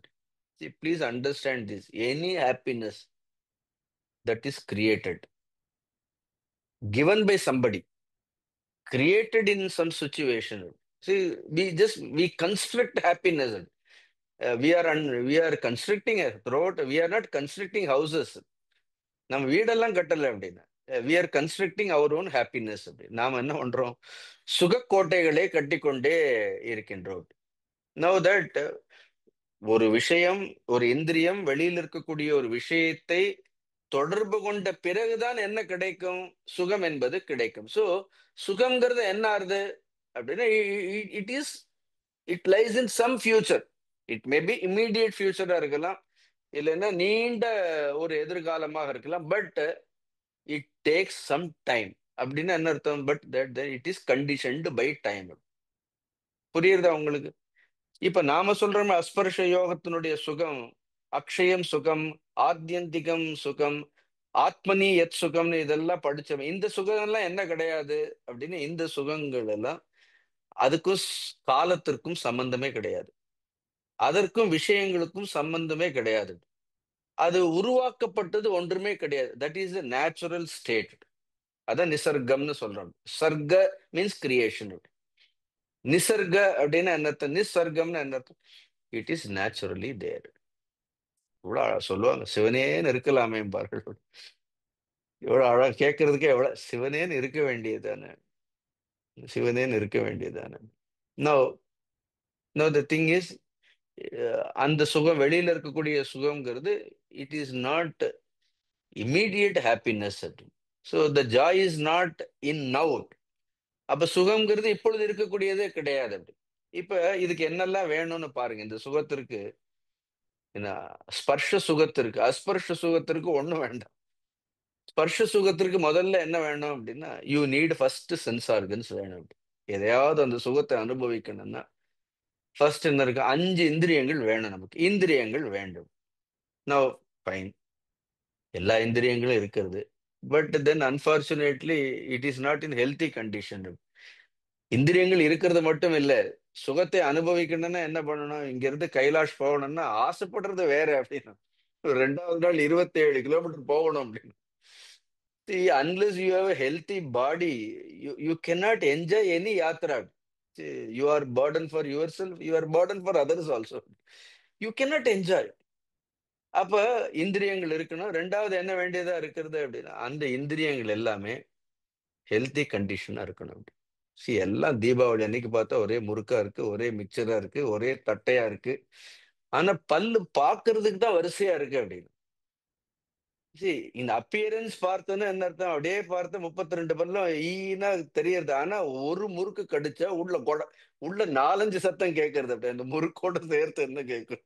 Please understand this. Any happiness that is created, given by somebody, created in some situation. We construct happiness. We are constructing a throat. We are not constructing houses. நம்ம வீடெல்லாம் கட்டல அப்படின்னா, we are constructing our own happiness. அப்படி நாம என்ன பண்றோம்? சுகக்கோட்டைகளே கட்டிக்கொண்டே இருக்கின்றோம். Now that ஒரு விஷயம், ஒரு இந்திரியம் வெளியில் இருக்கக்கூடிய ஒரு விஷயத்தை தொடர்பு கொண்ட பிறகுதான் என்ன கிடைக்கும்? சுகம் என்பது கிடைக்கும். சோ சுகம்ங்கிறது என்ன ஆறுது அப்படின்னா, it lies in some future. It may be immediate ஃபியூச்சரா இருக்கலாம், இல்லைன்னா நீண்ட ஒரு எதிர்காலமாக இருக்கலாம். But it takes some time. அப்படின்னு என்ன அர்த்தம்? But that it is conditioned by time. புரியுறதா உங்களுக்கு? இப்ப நாம சொல்றோம் அஸ்பர்ஷ யோகத்தினுடைய சுகம் அக்ஷயம் சுகம், ஆத்யந்திகம் சுகம், ஆத்மனி யத் சுகம்னு இதெல்லாம் படிச்சவன். இந்த சுகம் எல்லாம் என்ன கிடையாது அப்படின்னு, இந்த சுகங்கள் எல்லாம் அதுக்கும் காலத்திற்கும் சம்பந்தமே கிடையாது, அதற்கும் விஷயங்களுக்கும் சம்பந்தமே கிடையாது. அது உருவாக்கப்பட்டது ஒன்றுமே கிடையாது. That is the natural state. அதான் நிசர்கம்னு சொல்றோம். சர்க்க மீன்ஸ் கிரியேஷன். நிசர்க அப்படின்னா என்ன அர்த்தம்? நிசர்கம்னு என்ன அர்த்தம்? இட் இஸ் நேச்சுரலி தேர். இவ்வளவு அழகா சொல்லுவாங்க, சிவனேன்னு இருக்கலாமே பார்கள். எவ்வளவு அழகா கேட்கறதுக்கே எவ்வளவு சிவனேன்னு இருக்க வேண்டியதானே, சிவனேன்னு இருக்க வேண்டியதானே. No no the thing is, அந்த சுகம் வெளியில இருக்கக்கூடிய சுகம்ங்கிறது it is not immediate happiness. So the joy is not in now. அப்ப சுகம்ங்கிறது இப்பொழுது இருக்கக்கூடியதே கிடையாது. அப்படி இப்ப இதுக்கு என்னெல்லாம் வேணும்னு பாருங்க. இந்த சுகத்திற்கு என்ன? ஸ்பர்ஷ சுகத்திற்கு, அஸ்பர்ஷ சுகத்திற்கு ஒண்ணும் வேண்டாம். ஸ்பர்ஷ சுகத்திற்கு முதல்ல என்ன வேணும் அப்படின்னா, you need first sense organs வேணும். எதையாவது அந்த சுகத்தை அனுபவிக்கணும்னா ஃபர்ஸ்ட் என்ன இருக்கு? 5 இந்திரியங்கள் வேணும் நமக்கு. இந்திரியங்கள் வேண்டும். Now fine. எல்லா இந்திரியங்களும் இருக்கிறது. But then unfortunately it is not in healthy condition. இந்திரியங்கள் இருக்கிறது மட்டும் இல்ல, சுகத்தை அனுபவிக்கணும்னா என்ன பண்ணணும்? இங்க இருந்து கைலாஷ் போகணும்னா ஆசைப்படுறது வேற அப்படின்னு. 2வது நாள் 27 கிலோமீட்டர் போகணும் அப்படின்னு. See, unless you have a healthy body, you cannot enjoy any yatra. See, you are burden for yourself, you are burden for others also. You cannot enjoy. அப்ப இந்திரியங்கள் இருக்கணும். 2வது என்ன வேண்டியதா இருக்கிறது அப்படின்னா, அந்த இந்திரியங்கள் எல்லாமே ஹெல்தி கண்டிஷனா இருக்கணும். எல்லாம் தீபாவளி அன்னைக்கு பார்த்தா ஒரே முறுக்கா இருக்கு, ஒரே மிக்சரா இருக்கு, ஒரே தட்டையா இருக்கு. ஆனா பல்லு பார்க்கிறதுக்கு தான் வரிசையா இருக்கு அப்படின்னு. இந்த அப்பியரன்ஸ் பார்த்தோன்னா என்ன அர்த்தம்? அப்படியே பார்த்து 32 பல்லும் ஈனா தெரியறது. ஆனா ஒரு முறுக்கு கடிச்சா உள்ள 4, 5 சத்தம் கேட்கறது. அப்படி அந்த முறுக்கோட சேர்த்து என்ன கேட்கும்?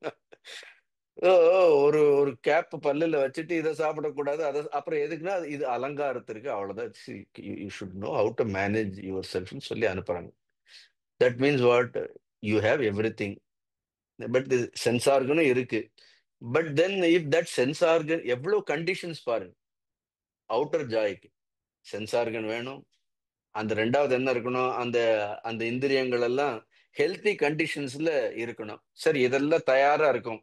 ஓ ஓ, ஒரு ஒரு கேப் பல்லுல வச்சுட்டு இதை சாப்பிடக்கூடாது, அதை அப்புறம் எதுக்குன்னா இது அலங்காரத்திற்கு, அவ்வளவுதான். You should know how to manage your செல்ஃப்னு சொல்லி அனுப்புறாங்க. That means what? You have everything. But sense ஆர்கனும் இருக்கு. But then if that sense organ, எவ்வளவு கண்டிஷன்ஸ் பாருங்க. அவுட்டர் ஜாய்க்கு சென்ஸ் ஆர்கன் வேணும். அந்த 2வது என்ன இருக்கணும்? அந்த அந்த இந்திரியங்கள் எல்லாம் ஹெல்த்தி கண்டிஷன்ஸ்ல இருக்கணும். சரி, இதெல்லாம் தயாரா இருக்கும்.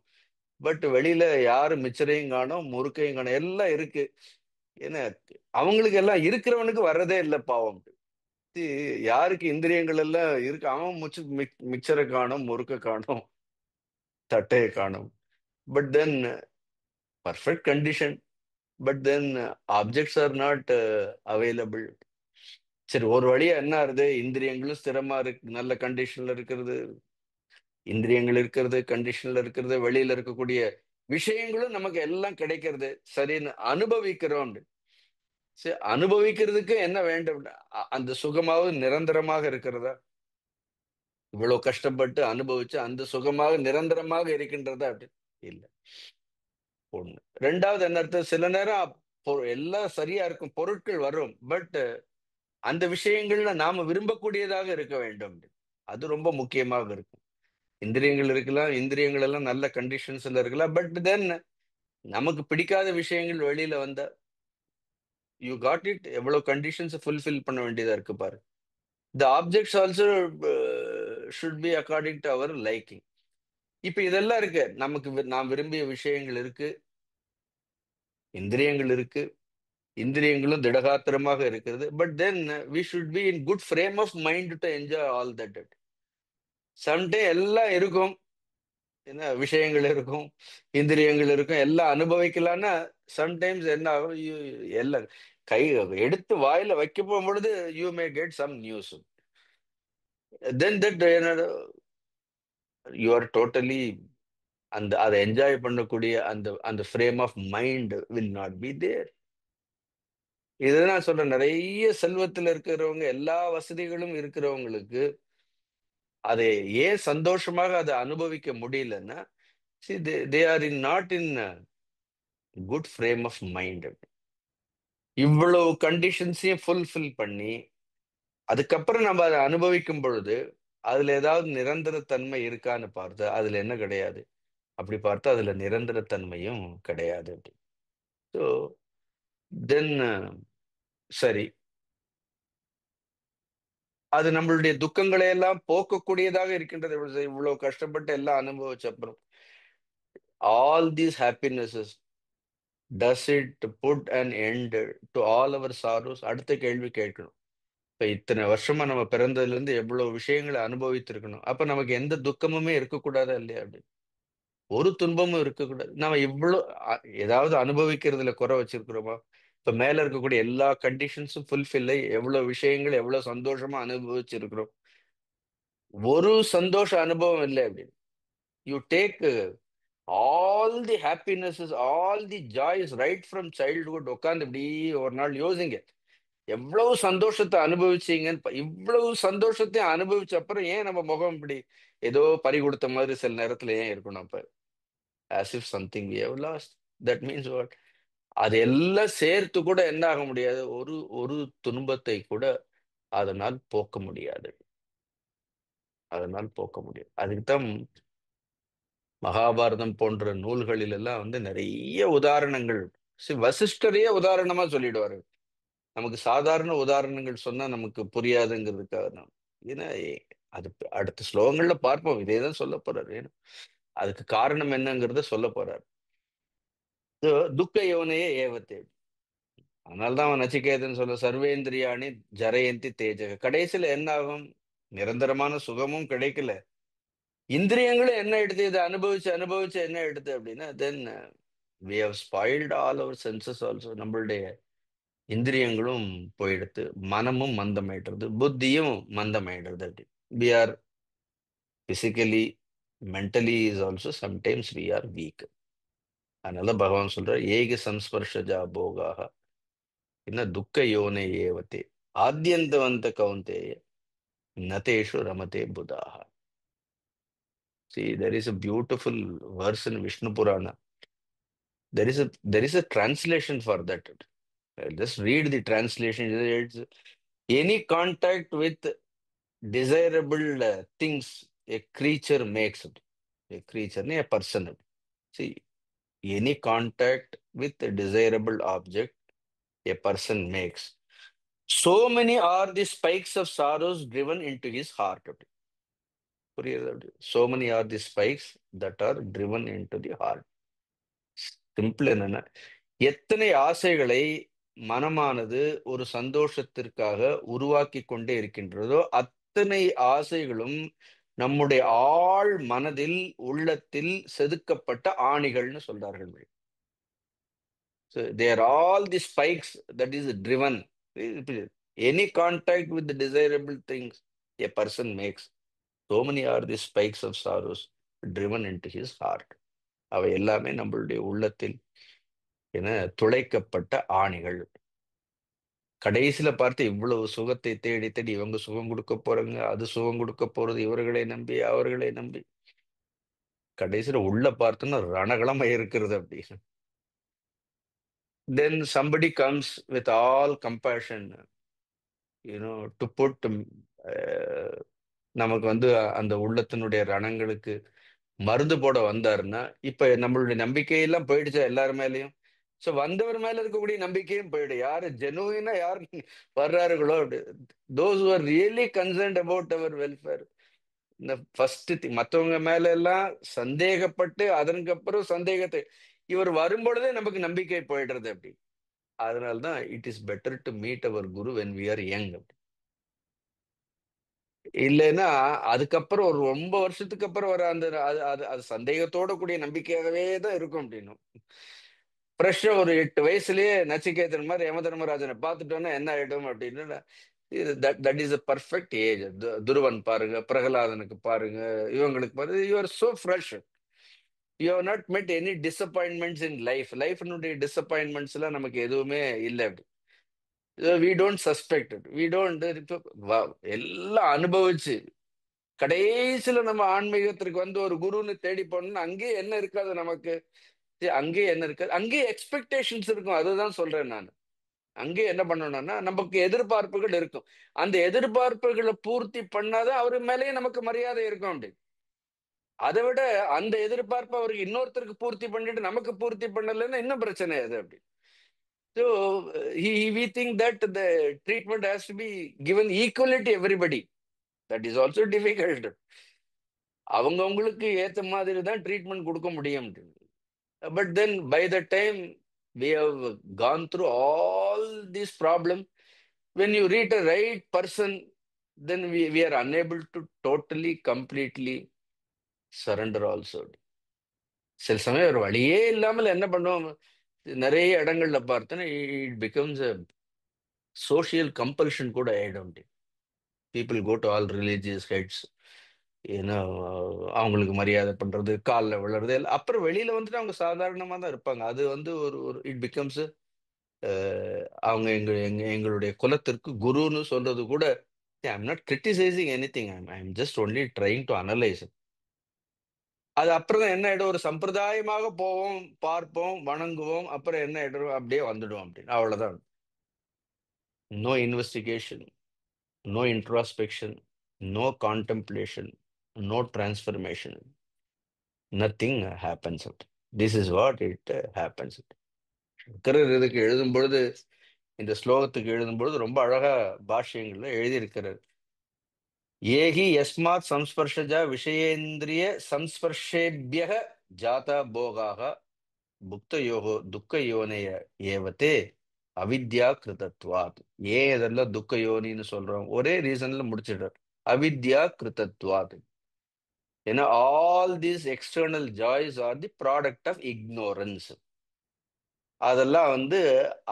பட் வெளியில யாரும் மிச்சரையும் காணோம், முறுக்கையும் காணோம், எல்லாம் இருக்கு. ஏன்னா அவங்களுக்கு எல்லாம் இருக்கிறவனுக்கு வர்றதே இல்லை பாவம். இது யாருக்கு இந்திரியங்கள் எல்லாம் இருக்கு, அவன் மிக்சரை காணோம், முறுக்க காணோம், தட்டையை காணோம். But then perfect condition, but then objects R not available. சரி, ஒரு வழியா என்ன ஆகுது? இந்திரியங்களும் ஸ்திரமா இருக்கு, நல்ல கண்டிஷன்ல இருக்கிறது. இந்திரியங்கள் இருக்கிறது, கண்டிஷன்ல இருக்கிறது, வெளியில இருக்கக்கூடிய விஷயங்களும் நமக்கு எல்லாம் கிடைக்கிறது. சரின்னு அனுபவிக்கிறோம். சரி, அனுபவிக்கிறதுக்கு என்ன வேண்டும்? அந்த சுகமாவது நிரந்தரமாக இருக்கிறதா? இவ்வளவு கஷ்டப்பட்டு அனுபவிச்சு அந்த சுகமாக நிரந்தரமாக இருக்கின்றதா? அப்படி இல்ல. ஒண்ணு. 2வது என்ன அர்த்தம்? சில நேரம் எல்லாம் சரியா இருக்கும், பொருட்கள் வரும். பட் அந்த விஷயங்கள்ல நாம விரும்பக்கூடியதாக இருக்க வேண்டும். அது ரொம்ப முக்கியமாக இருக்கும். இந்திரியங்கள் இருக்கலாம், இந்திரியங்கள் எல்லாம் நல்ல கண்டிஷன்ஸ்ல இருக்கலாம். பட் தென் நமக்கு பிடிக்காத விஷயங்கள் வெளியில வந்தா, யூ காட் இட், எவ்வளவு கண்டிஷன்ஸ் ஃபுல்ஃபில் பண்ண வேண்டியதா இருக்கு பாரு. The objects also should be according to our liking. இப்ப இதெல்லாம் இருக்கு, நமக்கு நாம் விரும்பிய விஷயங்கள் இருக்கு, இந்திரியங்கள் இருக்கு, இந்திரியங்களும் திடகாத்திரமாக இருக்கிறது. But then we should be in good frame of mind to enjoy all that. Someday எல்லாம் இருக்கும், என்ன விஷயங்கள் இருக்கும், இந்திரியங்கள் இருக்கும், எல்லாம் அனுபவிக்கலாம்னா சம்டைம்ஸ் என்ன ஆகும்? எல்லாம் கை எடுத்து வாயில வைக்க போகும் பொழுது you may get some news. Then that you are totally, அந்த அதை என்ஜாய் பண்ணக்கூடிய அந்த அந்த frame of mind will not be there. இதை நான் சொல்றேன். நிறைய செல்வத்தில் இருக்கிறவங்க, எல்லா வசதிகளும் இருக்கிறவங்களுக்கு அதை ஏன் சந்தோஷமாக அதை அனுபவிக்க முடியலன்னா, see they are in not in a good frame of mind. இவ்வளவு கண்டிஷன்ஸையும் ஃபுல்ஃபில் பண்ணி அதுக்கப்புறம் நம்ம அதை அனுபவிக்கும் பொழுது அதுல ஏதாவது நிரந்தரத்தன்மை இருக்கான்னு பார்த்தா அதுல என்ன கிடையாது. அப்படி பார்த்தா அதுல நிரந்தரத்தன்மையும் கிடையாது. ஸோ தென் சரி, அது நம்மளுடைய துக்கங்களை எல்லாம் போக்கக்கூடியதாக இருக்கின்றது. இவ்வளவு கஷ்டப்பட்டு எல்லாம் அனுபவிச்ச அப்புறம் all these happinesses, does it put an end to all our sorrows? அடுத்த கேள்வி கேட்கணும். இப்ப இத்தனை வருஷமா நம்ம பிறந்ததுல இருந்து எவ்வளவு விஷயங்களை அனுபவித்திருக்கணும். அப்ப நமக்கு எந்த துக்கமுமே இருக்கக்கூடாதா இல்லையா? அப்படி ஒரு துன்பமும் இருக்கக்கூடாது. நம்ம இவ்வளவு ஏதாவது அனுபவிக்கிறதுல குறை வச்சிருக்கிறோமா? இப்ப மேல இருக்கக்கூடிய எல்லா கண்டிஷன்ஸும் ஃபுல்ஃபில் ஆகி எவ்வளவு விஷயங்கள் எவ்வளவு சந்தோஷமா அனுபவிச்சிருக்கிறோம். ஒரு சந்தோஷ அனுபவம் இல்லை அப்படின்னு. You take all the happinesses, all the joys right from childhood. உட்காந்து இப்படி ஒரு நாள் யோசிங்க, எவ்வளவு சந்தோஷத்தை அனுபவிச்சீங்கன்னு. இவ்வளவு சந்தோஷத்தை அனுபவிச்ச அப்புறம் ஏன் நம்ம முகம் இப்படி ஏதோ பறி கொடுத்த மாதிரி சில நேரத்துல ஏன் இருக்கணும்? அப்ப as if something we have lost. That means what? அது எல்லாம் சேர்த்து கூட என்ன ஆக முடியாது? ஒரு ஒரு துன்பத்தை கூட அதனால் போக்க முடியாது. அதனால் போக்க முடியும். அதுக்குத்தான் மகாபாரதம் போன்ற நூல்களில் எல்லாம் வந்து நிறைய உதாரணங்கள். வசிஷ்டரையே உதாரணமா சொல்லிடுவாரு. நமக்கு சாதாரண உதாரணங்கள் சொன்னா நமக்கு புரியாதுங்கிறதுக்காக தான். ஏன்னா அது அடுத்த ஸ்லோகங்கள்ல பார்ப்போம். இதேதான் சொல்ல போறாரு. ஏன்னா அதுக்கு காரணம் என்னங்கிறத சொல்ல போறாரு. துக்க யோனையே ஏவத்தே. அதனால்தான் அவன் நச்சிகேதன் சொல்ல சர்வேந்திரியாணி ஜரயந்தி தேஜக. கடைசியில என்ன ஆகும்? நிரந்தரமான சுகமும் கிடைக்கல. இந்திரியங்களும் என்ன எடுத்து இதை அனுபவிச்சு அனுபவிச்சு என்ன எடுத்து அப்படின்னா தென் we have spoiled all our senses also. நம்மளுடைய இந்திரியங்களும் போயிடுத்து, மனமும் மந்தமாயிடுறது, புத்தியும் மந்தமாயிடுறது. அப்படி we are physically, mentally is also sometimes we are weak. அதனால பகவான் சொல்ற ஏக சம்ஸ்பர்ஷஜா போகாக என்ன துக்க யோனை ஏவத்தே ஆத்யந்தவந்த Kaunteya நதேஷு ரமதே புதாக. See, there is a beautiful verse in Vishnu Purana. There is a translation for that. I'll just read the translation. It's any contact with desirable things a creature makes it. A creature, a person. See, any contact with a desirable object a person makes. So many are the spikes of sorrows driven into his heart. புரியுது? So many are the spikes that are driven into the heart. Simple என்னன்னா, எத்தனை ஆசைகளை மனமானது ஒரு சந்தோஷத்திற்காக உருவாக்கி கொண்டே இருக்கின்றதோ அத்தனை ஆசைகளும் நம்முடைய ஆழ் மனதில் உள்ளத்தில் செதுக்கப்பட்ட ஆணிகள்னு சொல்றார்கள். So they are all the spikes that is driven. Any contact with the desirable things a person makes, so many are the spikes of sorrows driven into his heart. அவை எல்லாமே நம்மளுடைய உள்ளத்தில் என துளைக்கப்பட்ட ஆணிகள். கடைசியில பார்த்து இவ்வளவு சுகத்தை தேடி தேடி இவங்க சுகம் கொடுக்க போறாங்க, அது சுகம் கொடுக்க போறது, இவர்களை நம்பி அவர்களை நம்பி கடைசியில உள்ள பார்த்தோம்னா ரணகளமா இருக்கிறது அப்படி. Then somebody comes with all compassion, to put நமக்கு வந்து அந்த உள்ளத்தினுடைய ரணங்களுக்கு மருந்து போட வந்தாருன்னா, இப்ப நம்மளுடைய நம்பிக்கையெல்லாம் போயிடுச்சா எல்லார் மேலயும்? சோ வந்தவர் மேல இருக்கக்கூடிய நம்பிக்கையும் போயிடு. யாரு ஜெனுவினா யார் வர்றாருகளோ, those who are really concerned about our welfare. இந்த ஃபர்ஸ்ட் திங் மற்றவங்க மேல எல்லாம் சந்தேகப்பட்டு அதற்கப்புறம் சந்தேகத்தை இவர் வரும்பொழுதே நமக்கு நம்பிக்கை போயிடுறது அப்படி. அதனால்தான் it is better to meet our guru when we are young. இல்லைன்னா அதுக்கப்புறம் ஒரு ரொம்ப வருஷத்துக்கு அப்புறம் வர அந்த அது அது அது சந்தேகத்தோட கூடிய நம்பிக்கையாகவே தான் இருக்கும் அப்படின்னும். ஃப்ரெஷ்ஷா ஒரு 8 வயசுலயே நச்சிகேதன் மாதிரி யமதர்மராஜனை பார்த்துட்டோன்னா என்ன ஆயிடும் அப்படின்னு. That is a perfect age. துருவன் பாருங்க, பிரகலாதனுக்கு பாருங்க, இவங்களுக்கு பாருங்க, you are so fresh. You have not met any disappointments in லைஃப்னுடைய டிசப்பாயின்மெண்ட்ஸ் எல்லாம் நமக்கு எதுவுமே இல்லை அப்படி. We don't suspect, we don't. எல்லாம் அனுபவிச்சு கடைசியில நம்ம ஆன்மீகத்திற்கு வந்து ஒரு குருன்னு தேடி போனோம்னா அங்கேயே என்ன இருக்காது நமக்கு? அங்கேயே என்ன இருக்காது? அங்கேயே எக்ஸ்பெக்டேஷன்ஸ் இருக்கும். அதுதான் சொல்றேன் நான். அங்கேயே என்ன பண்ணணும்னா நமக்கு எதிர்பார்ப்புகள் இருக்கும். அந்த எதிர்பார்ப்புகளை பூர்த்தி பண்ணாதான் அவரு மேலேயே நமக்கு மரியாதை இருக்கும் அப்படி. அதை விட அந்த எதிர்பார்ப்பு அவருக்கு இன்னொருத்தருக்கு பூர்த்தி பண்ணிட்டு நமக்கு பூர்த்தி பண்ணலைன்னா இன்னும் பிரச்சனை அது அப்படி. So we think that the treatment has to be given equally to everybody. That is also difficult. அவங்கவுங்களுக்கு ஏத்த மாதிரி தான் ட்ரீட்மெண்ட் கொடுக்க முடியும். But then by the time we have gone through all these problems, when you reach a right person, then we are unable to totally completely surrender also. சில சமயம் ஒரு வழியே இல்லாமல் என்ன பண்ணுவோம், நிறைய இடங்கள்ல பார்த்தோன்னா it becomes a social compulsion கூட ஆயிடும். People go to all religious heads, ஏன்னா அவங்களுக்கு மரியாதை பண்றது, காலில் விழுறது எல்லாம். அப்புறம் வெளியில வந்துட்டு அவங்க சாதாரணமா தான் இருப்பாங்க. அது வந்து ஒரு ஒரு இட் பிகம்ஸ் அவங்க எங்களுடைய குலத்திற்கு குருன்னு சொல்றது கூட. I'm not criticising any thing, I'm just only trying to analyse. அது அப்புறம் தான் என்ன ஆயிடும், ஒரு சம்பிரதாயமாக போவோம், பார்ப்போம், வணங்குவோம், அப்புறம் என்ன ஆயிடும், அப்படியே வந்துடும் அப்படின்னு. அவ்வளவுதான். No investigation, no introspection, no contemplation, no transformation, nothing happens. This is what it happens. சங்கரர் இதுக்கு எழுதும் பொழுது, இந்த ஸ்லோகத்துக்கு எழுதும் பொழுது ரொம்ப அழகா பாஷ்யங்கள்ல எழுதியிருக்கிறார். ஏஹி யஸ்மாத் சம்ஸ்பர்ஷஜா விஷயேந்திரிய சம்ஸ்பர்ஷேபியக ஜாதா போகாக புக்தயோகோ துக்க யோனைய ஏவத்தே அவித்யா கிருதத்வாத். ஏன் இதெல்லாம் துக்க யோனின்னு சொல்றோம்? ஒரே ரீசன்ல முடிச்சிடுறார், அவித்யா கிருதத்வாத். ஏன்னா all these external joys are the product of ignorance. அதெல்லாம்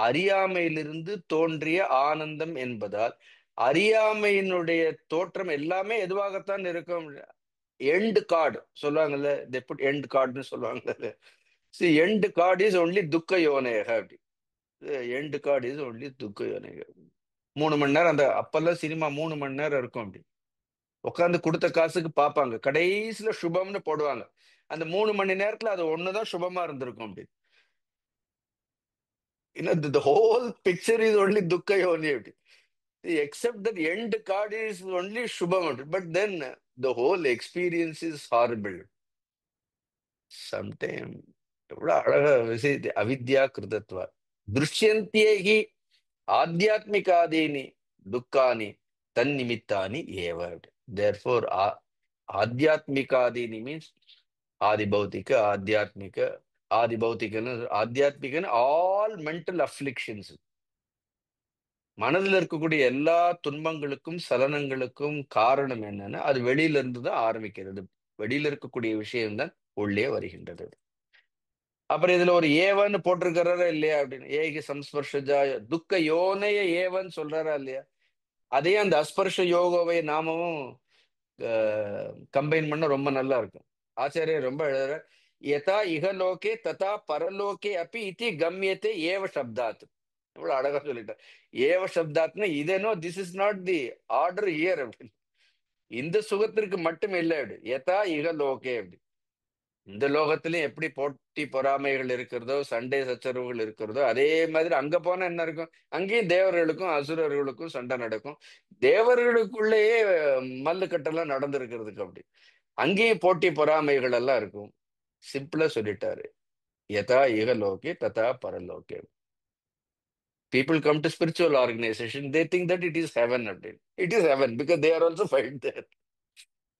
அறியாமையிலிருந்து தோன்றிய ஆனந்தம் என்பதால், அறியாமையினுடைய தோற்றம் எல்லாமே எதுவாகத்தான் இருக்கும்? எண்ட் கார்டு சொல்லுவாங்கல்ல, they put end கார்டுன்னு சொல்லுவாங்கல்ல. see end card is only துக்க யோனேக. அப்படி எண்ட் கார்டு இஸ் ஒன்லி துக்க யோனேக. 3 மணி நேரம், அந்த அப்பெல்லாம் சினிமா 3 மணி நேரம் இருக்கும். அப்படி உட்காந்து கொடுத்த காசுக்கு பார்ப்பாங்க, கடைசியில சுபம்னு போடுவாங்க. அந்த 3 மணி நேரத்துல அது ஒண்ணுதான் சுபமா இருந்திருக்கும். அப்படி the whole picture is only dukkha only. Except that end card is only shubham, but then the whole experience is horrible. Sometime எவ்வளவு அழகா விஷயத்தை அவித்யா கிருதத்வா திருஷ்யந்தேகி ஆத்தியாத்மிகாதீனி துக்கானி தன்னிமித்தானி ஏவ. therefore ஆத்தியாத்மிகாதீனி மீன்ஸ் ஆதிபௌத்திக ஆத்தியாத்மிக. ஆதிபௌத்திகன்னு ஆத்தியாத்மிகன்னு ஆல் மென்டல் அஃப்ளிக்ஷன்ஸ். மனதில் இருக்கக்கூடிய எல்லா துன்பங்களுக்கும் சலனங்களுக்கும் காரணம் என்னன்னா, அது வெளியில இருந்து தான் ஆரம்பிக்கிறது. வெளியில இருக்கக்கூடிய விஷயம்தான் உள்ளே வருகின்றது. அப்புறம் இதுல ஒரு ஏவன்னு போட்டிருக்கிறாரா இல்லையா? அப்படின்னு ஏகி சம்ஸ்பர்ஷஜா துக்க யோனைய ஏவன்னு சொல்றாரா இல்லையா? அதே அந்த அஸ்பர்ஷ யோகோவை நாமவும் கம்பைன் பண்ண ரொம்ப நல்லா இருக்கும். ஆச்சாரியர் ரொம்ப எழுதுற, யதா இகலோகே ததா பரலோகே அப்படி இதி கம்யத்தே ஏவ சப்தாத். இவ்வளவு அழகா சொல்லிட்டார். ஏவ சப்தாத்னா இதேனோ this is not the order here அப்படின்னு. இந்த சுகத்திற்கு மட்டும் இல்லை அப்படி. யதா இகலோகே அப்படி. இந்த லோகத்திலயும் எப்படி போட்டி பொறாமைகள் இருக்கிறதோ, சண்டை சச்சரவுகள் இருக்கிறதோ, அதே மாதிரி அங்க போனா என்ன இருக்கும்? அங்கேயும் தேவர்களுக்கும் அசுரர்களுக்கும் சண்டை நடக்கும். தேவர்களுக்குள்ளேயே மல்லு கட்டெல்லாம் நடந்திருக்கிறதுக்கு அப்படி. அங்கேயும் போட்டி பொறாமைகள் எல்லாம் இருக்கும். சிம்பிளா சொல்லிட்டாரு, யதா இகலோகே ததா பரலோகே. People come to spiritual organization, they think that it is heaven. It is heaven because they are also fight there.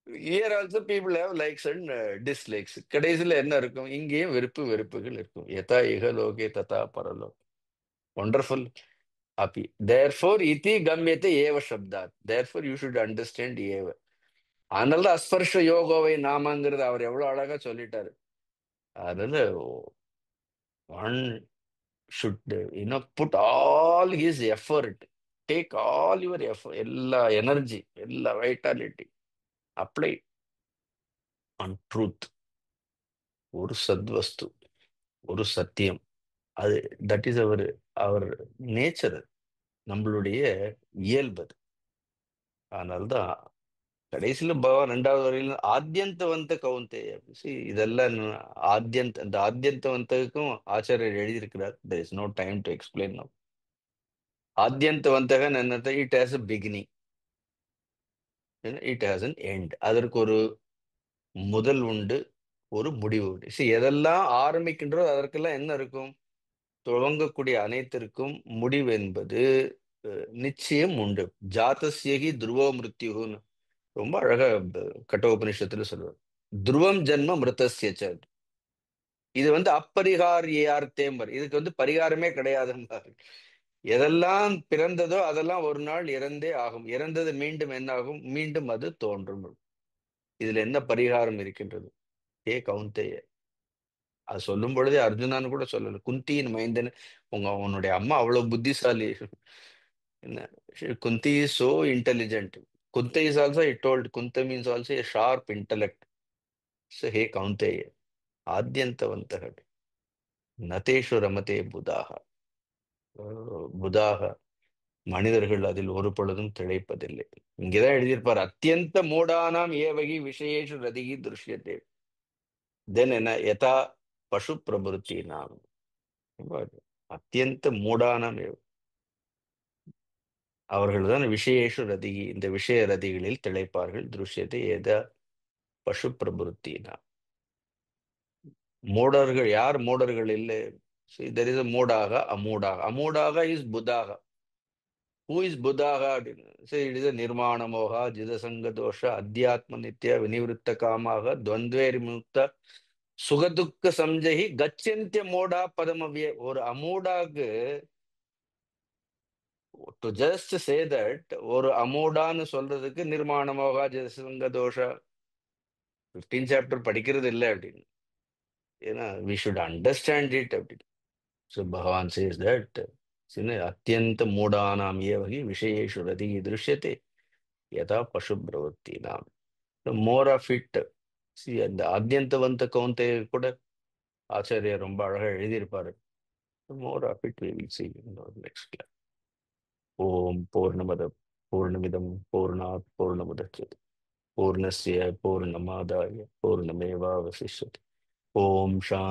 Here also people have likes and dislikes. கடைசியில என்ன இருக்கும்? இங்கேயும் வெறுப்பு வெறுப்புகள் இருக்கும். யதா இகலோகே ததா பரலோகே. Wonderful. Happy. Therefore, iti gamyate eva shabdat. Therefore, you should understand eva. அதனால அஸ்பர்ஷ யோகாவை நாமங்கிறது அவர் எவ்வளவு அழகா சொல்லிட்டாரு. அதனால one should put all his effort, take all your effort, எல்லா எனர்ஜி, எல்லா வைட்டாலிட்டி அப்ளை ஆன் ட்ரூத். ஒரு சத்வஸ்து, ஒரு சத்தியம். அது that is our our nature, நம்மளுடைய இயல்பு. அதனால்தான் கடைசியில பகவான் 2வது வரையில ஆத்யந்தவந்த கவுந்தே. இதெல்லாம் இந்த ஆத்யந்தவந்தக்கும் ஆச்சாரியர் எழுதியிருக்கிறார். there is no time to explain now. ஆத்யந்தவந்தகன் என்னது? It has a beginning, it has an end. அதற்கு ஒரு முதல் உண்டு, ஒரு முடிவு உண்டு. எதெல்லாம் ஆரம்பிக்கின்றோ அதற்கெல்லாம் என்ன இருக்கும்? துவங்கக்கூடிய அனைத்திற்கும் முடிவு என்பது நிச்சயம் உண்டு. ஜாதஸ்யகி துருவோ மிருத்யுன்னு ரொம்ப அழகா கட்டோபனிஷத்துல சொல்லுவார். துருவம் ஜென்ம மிருதஸ்ய. இது அப்பரிகாரியார்த்தேம்பர். இதுக்கு பரிகாரமே கிடையாதும்பாரு. எதெல்லாம் பிறந்ததோ அதெல்லாம் ஒரு நாள் இறந்தே ஆகும். இறந்தது மீண்டும் என்ன ஆகும்? மீண்டும் அது தோன்றும். இதுல என்ன பரிகாரம் இருக்கின்றது? ஏ கவுந்தேய, அது சொல்லும் பொழுதே அர்ஜுனான்னு கூட சொல்லல, குந்தியின் மைந்தன். உன்னுடைய அம்மா அவ்வளவு புத்திசாலி. என்ன, Kunti is so intelligent. Kunta is also, he told, Kunta means also a sharp intellect. So, hey Kaunteya, ஆத்யந்தவந்தக நதேஷு ரமதே புதாக. புதாக மனிதர்கள் அதில் ஒரு பொழுதும் திளைப்பதில்லை. இங்கேதான் எழுதியிருப்பார், அத்தியந்த மூடானாம் ஏவகி விஷயேஷு ரதிகி திருஷ்யத்தே. தென் என்ன? யதா பசு பிரபுத்தி நாம். அத்தியந்த மூடானாம் அவர்கள் தான் விஷயேஷு ரதிகி, இந்த விஷய ரதிகளில் திளைப்பார்கள். திருஷ்யத்தை எதா பசு பிரபுத்தினா மூடர்கள் யார் மூடர்கள் இல்லை. See, there is a மூடாக அமூடாக. அமூடாக இஸ் புதாக. ஹூ இஸ் புதாக அப்படின்னு சரி, it is a நிர்மாண மோகா ஜிதசங்க தோஷ அத்தியாத்ம நித்ய வினிவிருத்த காமாக துவந்த்வேரி முக்த சுகதுக்க சம்ஜகி கச்சந்திய மூடா பதமவிய. ஒரு அமூடாக்கு டு ஜஸ்ட் சே தட் ஒரு அமூடான்னு சொல்றதுக்கு நிர்மாண மோகா ஜிதசங்க தோஷ 15 சாப்டர் படிக்கிறது இல்லை அப்படின்னு. ஏன்னா வி ஷுட் அண்டர்ஸ்டாண்ட் இட் அப்படின்னு. So Bhagavan says that atyanta moodanam evahi vishayeshu rati drishyate yatha pashu pravrittinam. The more of it, see, அந்த ஆத்யந்தவந்த கௌந்தே கூட ஆச்சாரியா ரொம்ப அழகா எழுதியிருப்பாரு. More of it we will see in our next class. ஓம் பூர்ணமத பூர்ணமிதம் பூர்ணாத் பூர்ணமுதச்யதே பூர்ணஸ்ய பூர்ணமாதாய பூர்ணமேவாவசிஷ்யதே. ஓம் சாந்தி.